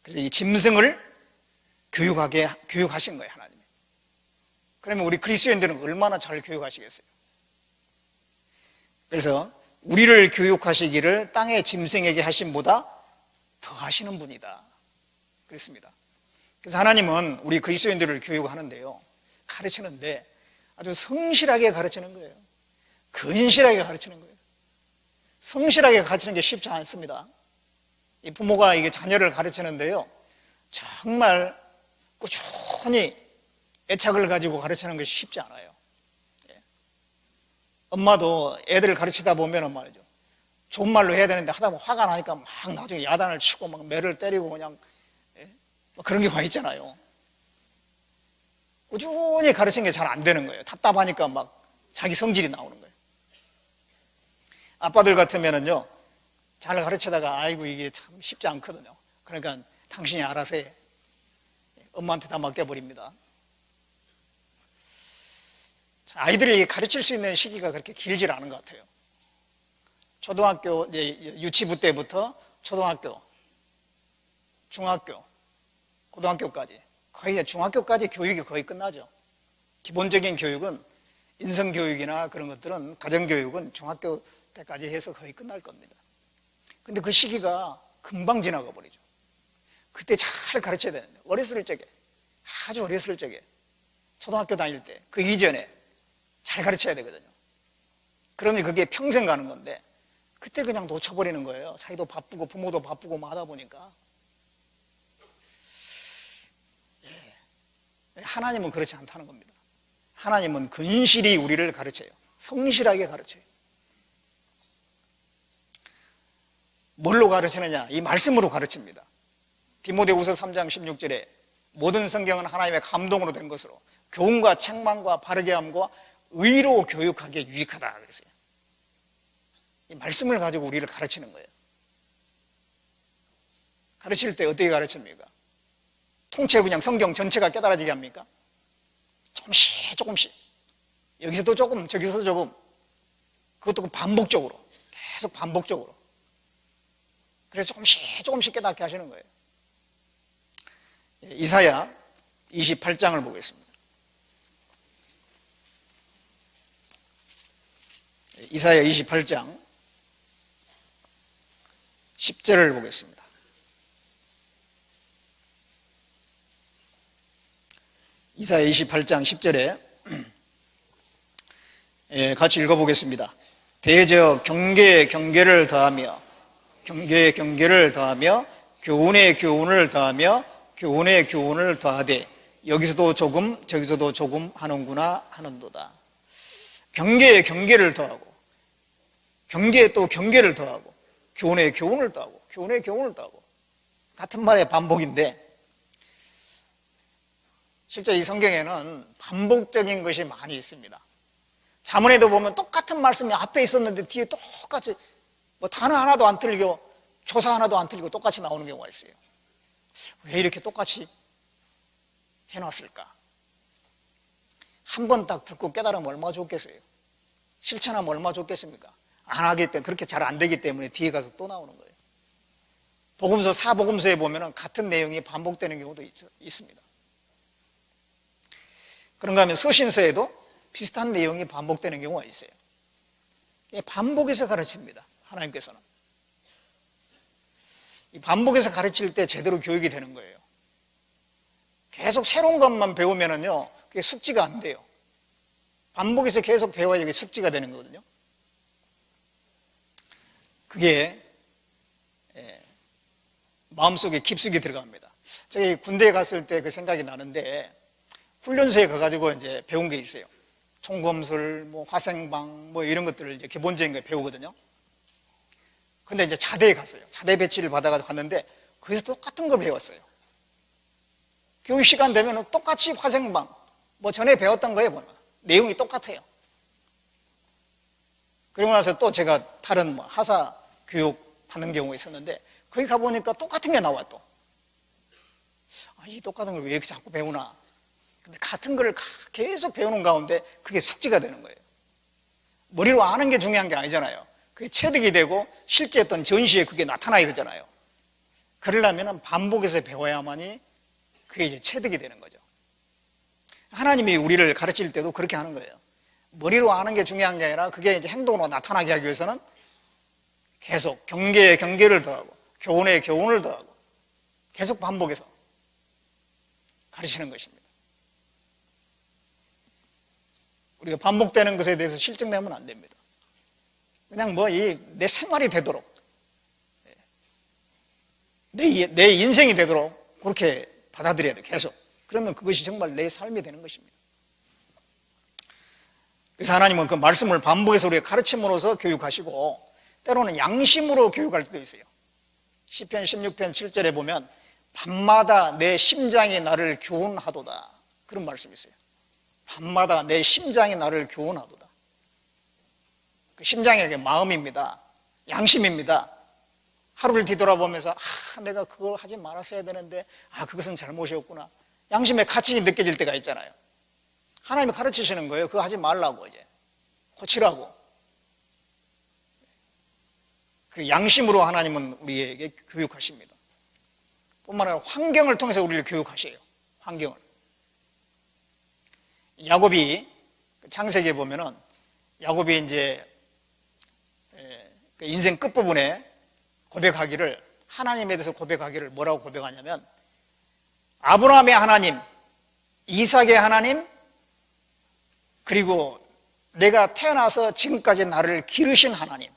그래서 이 짐승을 교육하신 거예요, 하나님이. 그러면 우리 그리스도인들은 얼마나 잘 교육하시겠어요? 그래서 우리를 교육하시기를 땅의 짐승에게 하심보다 더 하시는 분이다. 그랬습니다. 그래서 하나님은 우리 그리스도인들을 교육하는데요, 가르치는데 아주 성실하게 가르치는 거예요. 근실하게 가르치는 거예요. 성실하게 가르치는 게 쉽지 않습니다. 이 부모가 이게 자녀를 가르치는데요, 정말 꾸준히 애착을 가지고 가르치는 것이 쉽지 않아요. 엄마도 애들을 가르치다 보면 말이죠, 좋은 말로 해야 되는데 하다 보면 화가 나니까 막 나중에 야단을 치고 막 매를 때리고 그냥 그런 경우가 있잖아요. 꾸준히 가르치는 게 잘 안 되는 거예요. 답답하니까 막 자기 성질이 나오는 거예요. 아빠들 같으면은요, 잘 가르치다가 아이고 이게 참 쉽지 않거든요. 그러니까 당신이 알아서 해. 엄마한테 다 맡겨버립니다. 아이들이 가르칠 수 있는 시기가 그렇게 길질 않은 것 같아요. 초등학교, 유치부 때부터 초등학교, 중학교, 고등학교까지, 거의 중학교까지 교육이 거의 끝나죠. 기본적인 교육은 인성교육이나 그런 것들은, 가정교육은 중학교 때까지 해서 거의 끝날 겁니다. 근데 그 시기가 금방 지나가 버리죠. 그때 잘 가르쳐야 되는데, 어렸을 적에, 아주 어렸을 적에, 초등학교 다닐 때, 그 이전에 잘 가르쳐야 되거든요. 그러면 그게 평생 가는 건데, 그때 그냥 놓쳐버리는 거예요. 자기도 바쁘고 부모도 바쁘고 뭐 하다 보니까. 하나님은 그렇지 않다는 겁니다. 하나님은 근실히 우리를 가르쳐요. 성실하게 가르쳐요. 뭘로 가르치느냐? 이 말씀으로 가르칩니다. 디모데후서 3장 16절에 모든 성경은 하나님의 감동으로 된 것으로 교훈과 책망과 바르게 함과 의로 교육하기에 유익하다 그랬어요. 이 말씀을 가지고 우리를 가르치는 거예요. 가르칠 때 어떻게 가르칩니까? 통째 그냥 성경 전체가 깨달아지게 합니까? 조금씩 조금씩, 여기서도 조금 저기서 조금, 그것도 반복적으로, 계속 반복적으로, 그래서 조금씩 조금씩 깨닫게 하시는 거예요. 이사야 28장을 보겠습니다. 이사야 28장 10절을 보겠습니다. 이사야 28장 10절에 같이 읽어보겠습니다. 대저 경계에 경계를 더하며 경계에 경계를 더하며 교훈에 교훈을 더하며 교훈에 교훈을 더하되 여기서도 조금 저기서도 조금 하는구나 하는도다. 경계에 경계를 더하고 경계에 또 경계를 더하고 교훈에 교훈을 더하고 교훈에 교훈을 더하고, 같은 말의 반복인데 실제 이 성경에는 반복적인 것이 많이 있습니다. 잠언에도 보면 똑같은 말씀이 앞에 있었는데 뒤에 똑같이 뭐 단어 하나도 안 틀리고 조사 하나도 안 틀리고 똑같이 나오는 경우가 있어요. 왜 이렇게 똑같이 해놨을까? 한 번 딱 듣고 깨달으면 얼마나 좋겠어요? 실천하면 얼마나 좋겠습니까? 안 하기 때문에, 그렇게 잘 안 되기 때문에 뒤에 가서 또 나오는 거예요. 복음서, 사복음서에 보면 같은 내용이 반복되는 경우도 있습니다. 그런가 하면 서신서에도 비슷한 내용이 반복되는 경우가 있어요. 반복해서 가르칩니다, 하나님께서는. 이 반복해서 가르칠 때 제대로 교육이 되는 거예요. 계속 새로운 것만 배우면은요, 그게 숙지가 안 돼요. 반복해서 계속 배워야 이게 숙지가 되는 거거든요. 그게 마음속에 깊숙이 들어갑니다. 저기 군대에 갔을 때 그 생각이 나는데, 훈련소에 가가지고 이제 배운 게 있어요. 총검술, 뭐 화생방, 뭐 이런 것들을 이제 기본적인 거 배우거든요. 근데 이제 자대에 갔어요. 자대 배치를 받아가지고 갔는데, 거기서 똑같은 걸 배웠어요. 교육 시간 되면 똑같이 화생방, 뭐 전에 배웠던 거에 보면 내용이 똑같아요. 그러고 나서 또 제가 다른 뭐 하사 교육 받는 경우가 있었는데, 거기 가보니까 똑같은 게 나와 또. 이 똑같은 걸 왜 이렇게 자꾸 배우나? 근데 같은 걸 계속 배우는 가운데 그게 숙지가 되는 거예요. 머리로 아는 게 중요한 게 아니잖아요. 그게 체득이 되고 실제 어떤 전시에 그게 나타나야 되잖아요. 그러려면 반복해서 배워야만이 그게 이제 체득이 되는 거죠. 하나님이 우리를 가르칠 때도 그렇게 하는 거예요. 머리로 아는 게 중요한 게 아니라 그게 이제 행동으로 나타나게 하기 위해서는 계속 경계에 경계를 더하고 교훈에 교훈을 더하고 계속 반복해서 가르치는 것입니다. 우리가 반복되는 것에 대해서 실증내면 안 됩니다. 그냥 뭐 내 생활이 되도록, 내 인생이 되도록 그렇게 받아들여야 돼요. 계속. 그러면 그것이 정말 내 삶이 되는 것입니다. 그래서 하나님은 그 말씀을 반복해서 우리가 가르침으로써 교육하시고, 때로는 양심으로 교육할 때도 있어요. 시편 16편 7절에 보면 밤마다 내 심장이 나를 교훈하도다, 그런 말씀이 있어요. 밤마다 내 심장이 나를 교훈하도다. 그 심장이 이렇게 마음입니다. 양심입니다. 하루를 뒤돌아보면서 내가 그걸 하지 말았어야 되는데 그것은 잘못이었구나. 양심의 가책이 느껴질 때가 있잖아요. 하나님이 가르치시는 거예요. 그거 하지 말라고, 이제 고치라고. 그 양심으로 하나님은 우리에게 교육하십니다. 뿐만 아니라 환경을 통해서 우리를 교육하셔요. 환경을. 야곱이 창세기에 보면은 야곱이 이제 인생 끝부분에 고백하기를, 하나님에 대해서 고백하기를 뭐라고 고백하냐면, 아브라함의 하나님, 이삭의 하나님, 그리고 내가 태어나서 지금까지 나를 기르신 하나님,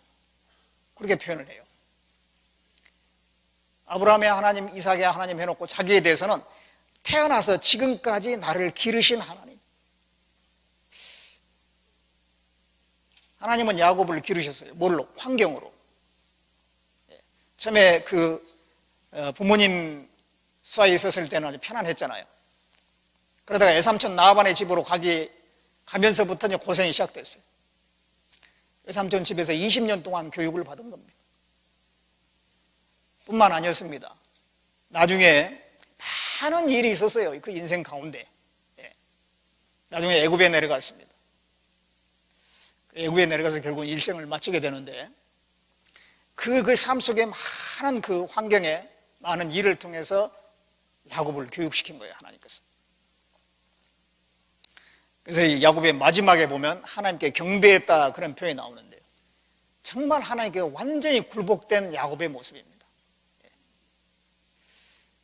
그렇게 표현을 해요. 아브라함의 하나님, 이삭의 하나님 해놓고 자기에 대해서는 태어나서 지금까지 나를 기르신 하나님. 하나님은 야곱을 기르셨어요. 뭘로? 환경으로. 처음에 부모님 사이에 있었을 때는 편안했잖아요. 그러다가 외삼촌 라반의 집으로 가면서부터 이제 고생이 시작됐어요. 외삼촌 집에서 20년 동안 교육을 받은 겁니다. 뿐만 아니었습니다. 나중에 많은 일이 있었어요. 그 인생 가운데. 나중에 애굽에 내려갔습니다. 애굽에 내려가서 결국 일생을 마치게 되는데 그 삶 속에 많은 그 환경에 많은 일을 통해서 야곱을 교육시킨 거예요, 하나님께서. 그래서 이 야곱의 마지막에 보면 하나님께 경배했다 그런 표현이 나오는데요. 정말 하나님께 완전히 굴복된 야곱의 모습입니다.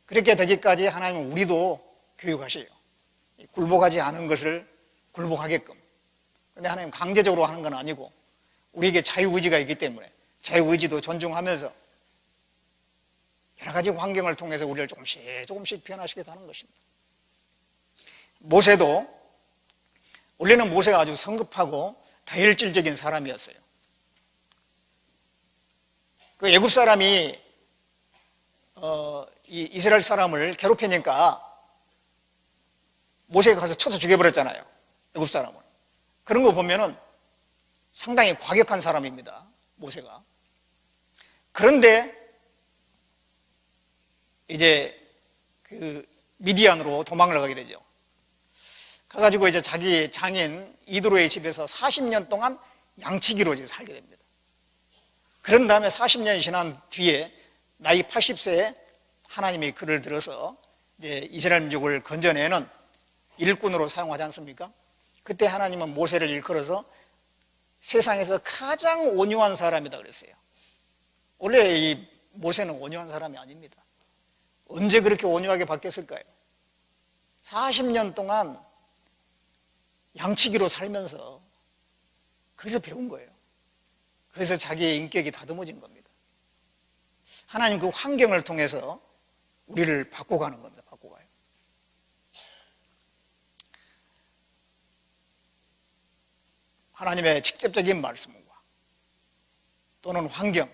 그렇게 되기까지 하나님은 우리도 교육하셔요. 굴복하지 않은 것을 굴복하게끔. 근데 하나님 강제적으로 하는 건 아니고 우리에게 자유의지가 있기 때문에 자유의지도 존중하면서 여러 가지 환경을 통해서 우리를 조금씩 변화시키게 하는 것입니다. 모세도 원래는 모세가 아주 성급하고 다혈질적인 사람이었어요. 그 애굽 사람이 이 이스라엘 사람을 괴롭히니까 모세가 가서 쳐서 죽여버렸잖아요. 애굽 사람을. 그런 거 보면은 상당히 과격한 사람입니다. 모세가. 그런데 이제 그 미디안으로 도망을 가게 되죠. 가가지고 이제 자기 장인 이드로의 집에서 40년 동안 양치기로 이제 살게 됩니다. 그런 다음에 40년이 지난 뒤에 나이 80세에 하나님이 그를 들어서 이제 이스라엘 민족을 건져내는 일꾼으로 사용하지 않습니까? 그때 하나님은 모세를 일컬어서 세상에서 가장 온유한 사람이다 그랬어요. 원래 이 모세는 온유한 사람이 아닙니다. 언제 그렇게 온유하게 바뀌었을까요? 40년 동안 양치기로 살면서 그래서 배운 거예요. 그래서 자기의 인격이 다듬어진 겁니다. 하나님 그 환경을 통해서 우리를 바꿔가는 겁니다. 바꿔가요. 하나님의 직접적인 말씀과 또는 환경,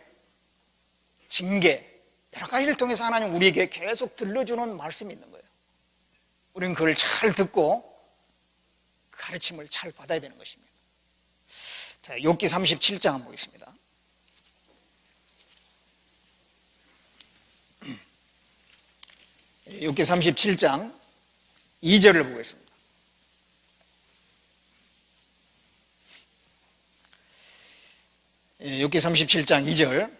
징계, 여러 가지를 통해서 하나님 우리에게 계속 들려주는 말씀이 있는 거예요. 우리는 그걸 잘 듣고 가르침을 잘 받아야 되는 것입니다. 자, 욥기 37장 한번 보겠습니다. 욥기 37장 2절을 보겠습니다. 욥기 37장 2절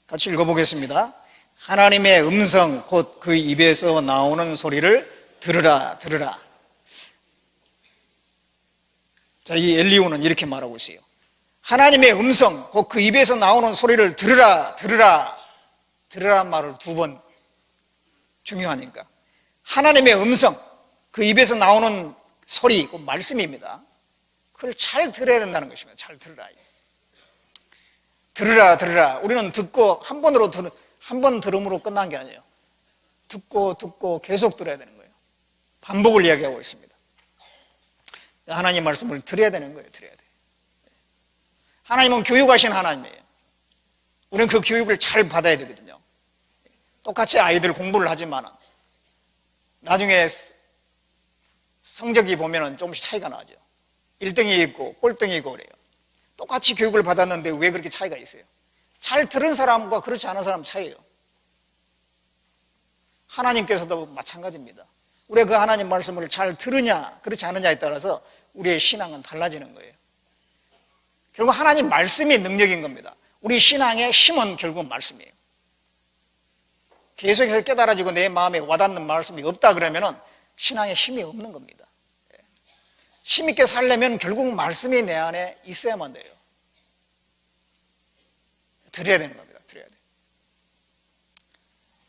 같이 읽어보겠습니다. 하나님의 음성 곧 그 입에서 나오는 소리를 들으라 들으라. 자, 이 엘리후는 이렇게 말하고 있어요. 하나님의 음성 곧 그 입에서 나오는 소리를 들으라 들으라. 들으라는 말을 두 번 중요하니까 하나님의 음성 그 입에서 나오는 소리 그 말씀입니다. 그걸 잘 들어야 된다는 것입니다. 잘 들으라. 들으라 들으라. 우리는 듣고 한 번 들음으로 끝난 게 아니에요. 듣고 계속 들어야 되는 거예요. 반복을 이야기하고 있습니다. 하나님 말씀을 들어야 되는 거예요. 들어야 돼. 하나님은 교육하신 하나님이에요. 우리는 그 교육을 잘 받아야 되거든요. 똑같이 아이들 공부를 하지만 나중에 성적이 보면 조금씩 차이가 나죠. 1등이 있고 꼴등이 있고 그래요. 똑같이 교육을 받았는데 왜 그렇게 차이가 있어요? 잘 들은 사람과 그렇지 않은 사람 차이예요. 하나님께서도 마찬가지입니다. 우리가 그 하나님 말씀을 잘 들으냐 그렇지 않느냐에 따라서 우리의 신앙은 달라지는 거예요. 결국 하나님 말씀이 능력인 겁니다. 우리 신앙의 힘은 결국 말씀이에요. 계속해서 깨달아지고 내 마음에 와닿는 말씀이 없다 그러면 신앙에 힘이 없는 겁니다. 힘있게 살려면 결국 말씀이 내 안에 있어야만 돼요. 들어야 되는 겁니다. 들어야 돼.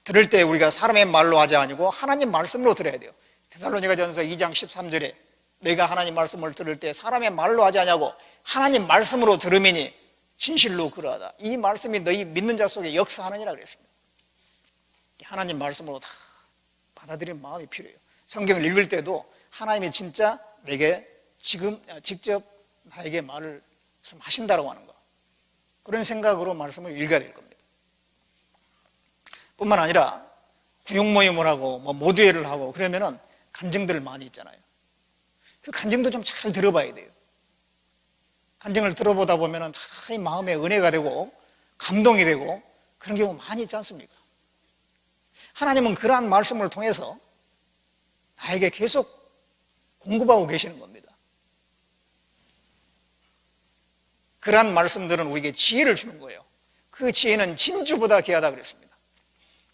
들을 때 우리가 사람의 말로 하지 아니고 하나님 말씀으로 들어야 돼요. 데살로니가전서 2장 13절에 내가 하나님 말씀을 들을 때 사람의 말로 하지 아니하고 하나님 말씀으로 들음이니 진실로 그러하다. 이 말씀이 너희 믿는 자 속에 역사하느니라 그랬습니다. 하나님 말씀으로 다 받아들이는 마음이 필요해요. 성경을 읽을 때도 하나님이 진짜 내게 지금 직접 나에게 말을 하신다라고 하는 거, 그런 생각으로 말씀을 읽어야 될 겁니다. 뿐만 아니라 구역 모임을 하고 모두회를 하고 그러면은 간증들 많이 있잖아요. 그 간증도 좀 잘 들어봐야 돼요. 간증을 들어보다 보면은 다 이 마음에 은혜가 되고 감동이 되고 그런 경우 많이 있지 않습니까? 하나님은 그러한 말씀을 통해서 나에게 계속 공급하고 계시는 겁니다. 그러한 말씀들은 우리에게 지혜를 주는 거예요. 그 지혜는 진주보다 귀하다 그랬습니다.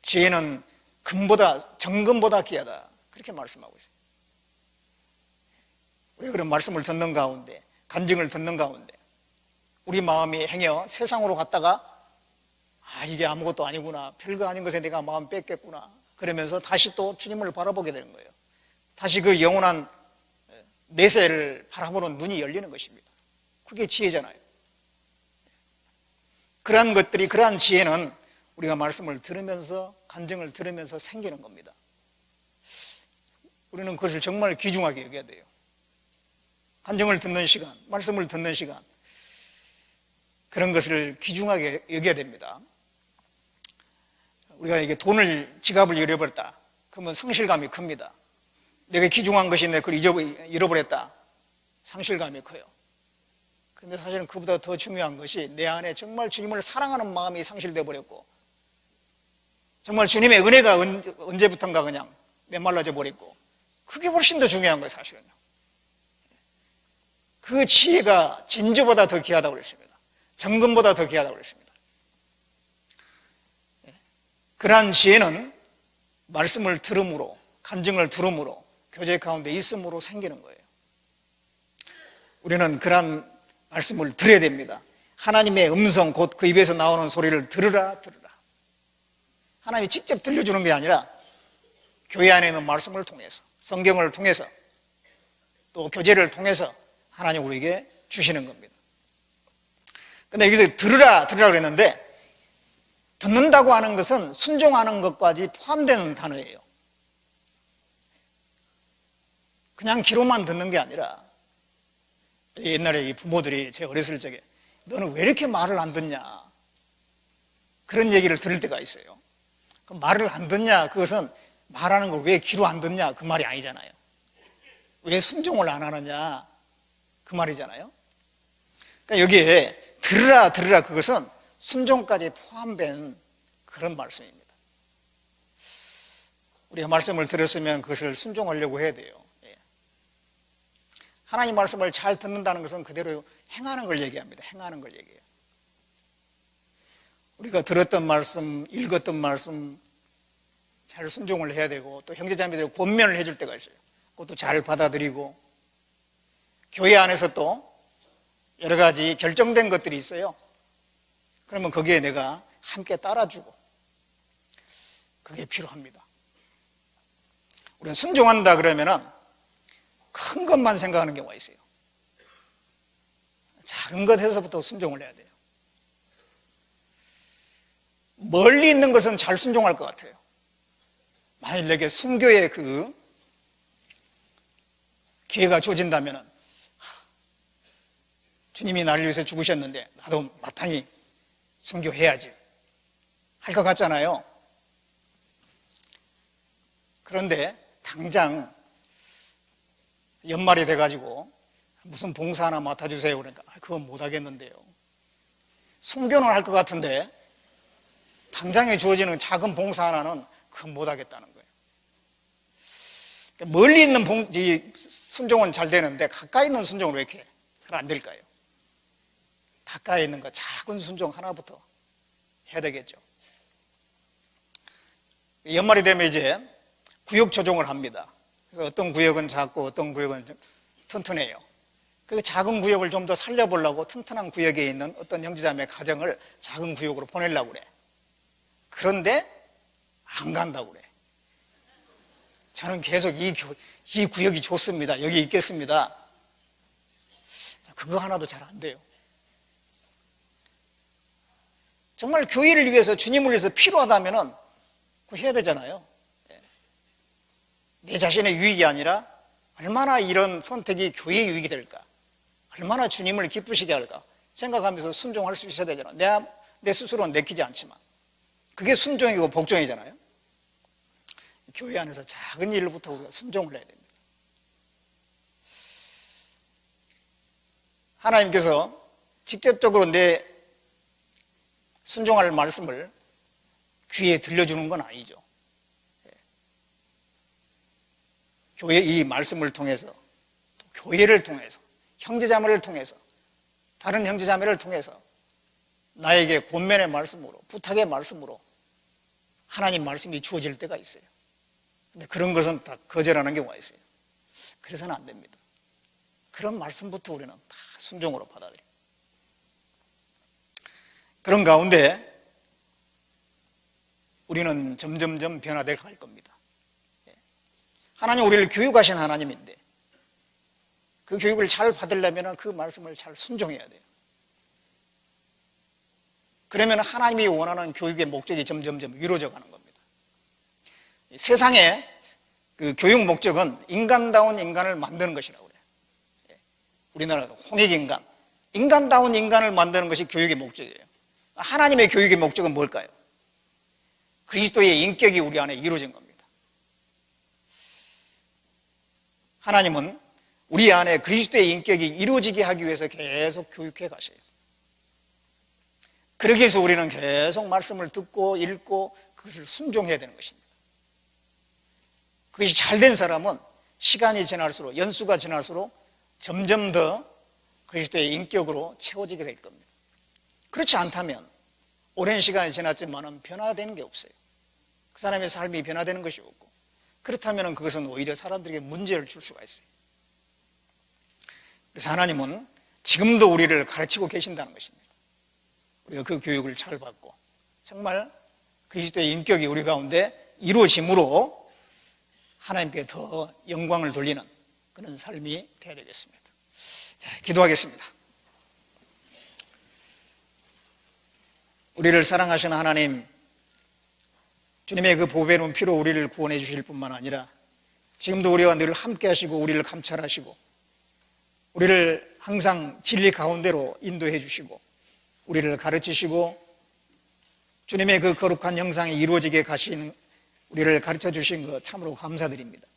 지혜는 금보다, 정금보다 귀하다, 그렇게 말씀하고 있어요. 우리가 그런 말씀을 듣는 가운데, 간증을 듣는 가운데 우리 마음이 행여 세상으로 갔다가 이게 아무것도 아니구나, 별거 아닌 것에 내가 마음 뺏겠구나, 그러면서 다시 또 주님을 바라보게 되는 거예요. 다시 그 영원한 내세를 바라보는 눈이 열리는 것입니다. 그게 지혜잖아요. 그러한 것들이, 그러한 지혜는 우리가 말씀을 들으면서, 간증을 들으면서 생기는 겁니다. 우리는 그것을 정말 귀중하게 여겨야 돼요. 간증을 듣는 시간, 말씀을 듣는 시간, 그런 것을 귀중하게 여겨야 됩니다. 우리가 이게 돈을, 지갑을 잃어버렸다, 그러면 상실감이 큽니다. 내가 귀중한 것이 내 그걸 잃어버렸다, 상실감이 커요. 근데 사실은 그보다 더 중요한 것이 내 안에 정말 주님을 사랑하는 마음이 상실되어 버렸고, 정말 주님의 은혜가 언제부턴가 그냥 메말라져 버렸고, 그게 훨씬 더 중요한 거예요, 사실은요. 그 지혜가 진주보다 더 귀하다고 그랬습니다. 정금보다 더 귀하다고 그랬습니다. 그러한 지혜는 말씀을 들음으로, 간증을 들음으로, 교제 가운데 있음으로 생기는 거예요. 우리는 그러한 말씀을 들어야 됩니다. 하나님의 음성, 곧 그 입에서 나오는 소리를 들으라, 들으라. 하나님이 직접 들려주는 게 아니라 교회 안에 있는 말씀을 통해서, 성경을 통해서, 또 교제를 통해서 하나님 우리에게 주시는 겁니다. 근데 여기서 들으라, 들으라 그랬는데, 듣는다고 하는 것은 순종하는 것까지 포함되는 단어예요. 그냥 귀로만 듣는 게 아니라, 옛날에 이 부모들이 제 어렸을 적에 너는 왜 이렇게 말을 안 듣냐, 그런 얘기를 들을 때가 있어요. 그럼 말을 안 듣냐, 그것은 말하는 걸 왜 귀로 안 듣냐, 그 말이 아니잖아요. 왜 순종을 안 하느냐, 그 말이잖아요. 그러니까 여기에 들으라, 들으라, 그것은 순종까지 포함된 그런 말씀입니다. 우리가 말씀을 들었으면 그것을 순종하려고 해야 돼요. 하나님 말씀을 잘 듣는다는 것은 그대로 행하는 걸 얘기합니다. 행하는 걸 얘기해요. 우리가 들었던 말씀, 읽었던 말씀 잘 순종을 해야 되고, 또 형제자매들이 권면을 해줄 때가 있어요. 그것도 잘 받아들이고, 교회 안에서 또 여러 가지 결정된 것들이 있어요. 그러면 거기에 내가 함께 따라주고, 그게 필요합니다. 우리는 순종한다 그러면은 큰 것만 생각하는 경우가 있어요. 작은 것에서부터 순종을 해야 돼요. 멀리 있는 것은 잘 순종할 것 같아요. 만일 내게 순교의 그 기회가 주어진다면, 주님이 나를 위해서 죽으셨는데 나도 마땅히 순교해야지 할 것 같잖아요. 그런데 당장 연말이 돼가지고 무슨 봉사 하나 맡아주세요 그러니까 그건 못하겠는데요. 순교는 할 것 같은데 당장에 주어지는 작은 봉사 하나는 그건 못하겠다는 거예요. 멀리 있는 순종은 잘 되는데 가까이 있는 순종은 왜 이렇게 잘 안 될까요? 가까이 있는 거 작은 순종 하나부터 해야 되겠죠. 연말이 되면 이제 구역 조정을 합니다. 그래서 어떤 구역은 작고 어떤 구역은 튼튼해요. 그 작은 구역을 좀 더 살려보려고 튼튼한 구역에 있는 어떤 형제자매 가정을 작은 구역으로 보내려고 그래. 그런데 안 간다고 그래. 저는 계속 이 구역이 좋습니다, 여기 있겠습니다. 그거 하나도 잘 안 돼요. 정말 교회를 위해서, 주님을 위해서 필요하다면은 그거 해야 되잖아요. 내 자신의 유익이 아니라 얼마나 이런 선택이 교회의 유익이 될까, 얼마나 주님을 기쁘시게 할까 생각하면서 순종할 수 있어야 되잖아. 내 스스로는 내키지 않지만 그게 순종이고 복종이잖아요. 교회 안에서 작은 일부터 우리가 순종을 해야 됩니다. 하나님께서 직접적으로 내 순종할 말씀을 귀에 들려주는 건 아니죠. 교회 이 말씀을 통해서, 교회를 통해서, 형제자매를 통해서, 다른 형제자매를 통해서 나에게 권면의 말씀으로, 부탁의 말씀으로 하나님 말씀이 주어질 때가 있어요. 근데 그런 것은 다 거절하는 경우가 있어요. 그래서는 안 됩니다. 그런 말씀부터 우리는 다 순종으로 받아들여요. 그런 가운데 우리는 점점점 변화되어 갈 겁니다. 하나님 우리를 교육하신 하나님인데 그 교육을 잘 받으려면 그 말씀을 잘 순종해야 돼요. 그러면 하나님이 원하는 교육의 목적이 점점점 이루어져 가는 겁니다. 세상의 그 교육 목적은 인간다운 인간을 만드는 것이라고 그래요. 우리나라 홍익인간, 인간다운 인간을 만드는 것이 교육의 목적이에요. 하나님의 교육의 목적은 뭘까요? 그리스도의 인격이 우리 안에 이루어진 겁니다. 하나님은 우리 안에 그리스도의 인격이 이루어지게 하기 위해서 계속 교육해 가셔요. 그러기 위해서 우리는 계속 말씀을 듣고 읽고 그것을 순종해야 되는 것입니다. 그것이 잘된 사람은 시간이 지날수록, 연수가 지날수록 점점 더 그리스도의 인격으로 채워지게 될 겁니다. 그렇지 않다면 오랜 시간이 지났지만 변화되는 게 없어요. 그 사람의 삶이 변화되는 것이 없고, 그렇다면 그것은 오히려 사람들에게 문제를 줄 수가 있어요. 그래서 하나님은 지금도 우리를 가르치고 계신다는 것입니다. 우리가 그 교육을 잘 받고 정말 그리스도의 인격이 우리 가운데 이루어짐으로 하나님께 더 영광을 돌리는 그런 삶이 되어야 되겠습니다. 자, 기도하겠습니다. 우리를 사랑하시는 하나님, 주님의 그 보배로운 피로 우리를 구원해 주실 뿐만 아니라 지금도 우리와 늘 함께 하시고 우리를 감찰하시고 우리를 항상 진리 가운데로 인도해 주시고 우리를 가르치시고 주님의 그 거룩한 형상이 이루어지게 가신 우리를 가르쳐 주신 것 참으로 감사드립니다.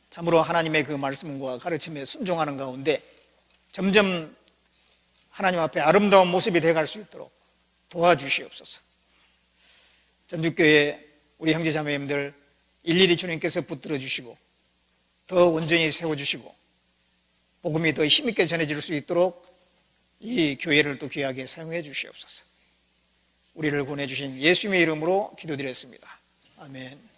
참으로 하나님의 그 말씀과 가르침에 순종하는 가운데 점점 하나님 앞에 아름다운 모습이 되어갈 수 있도록 도와주시옵소서. 전주교회 우리 형제자매님들 일일이 주님께서 붙들어 주시고 더 온전히 세워주시고 복음이 더 힘있게 전해질 수 있도록 이 교회를 또 귀하게 사용해 주시옵소서. 우리를 구원해 주신 예수님의 이름으로 기도드렸습니다. 아멘.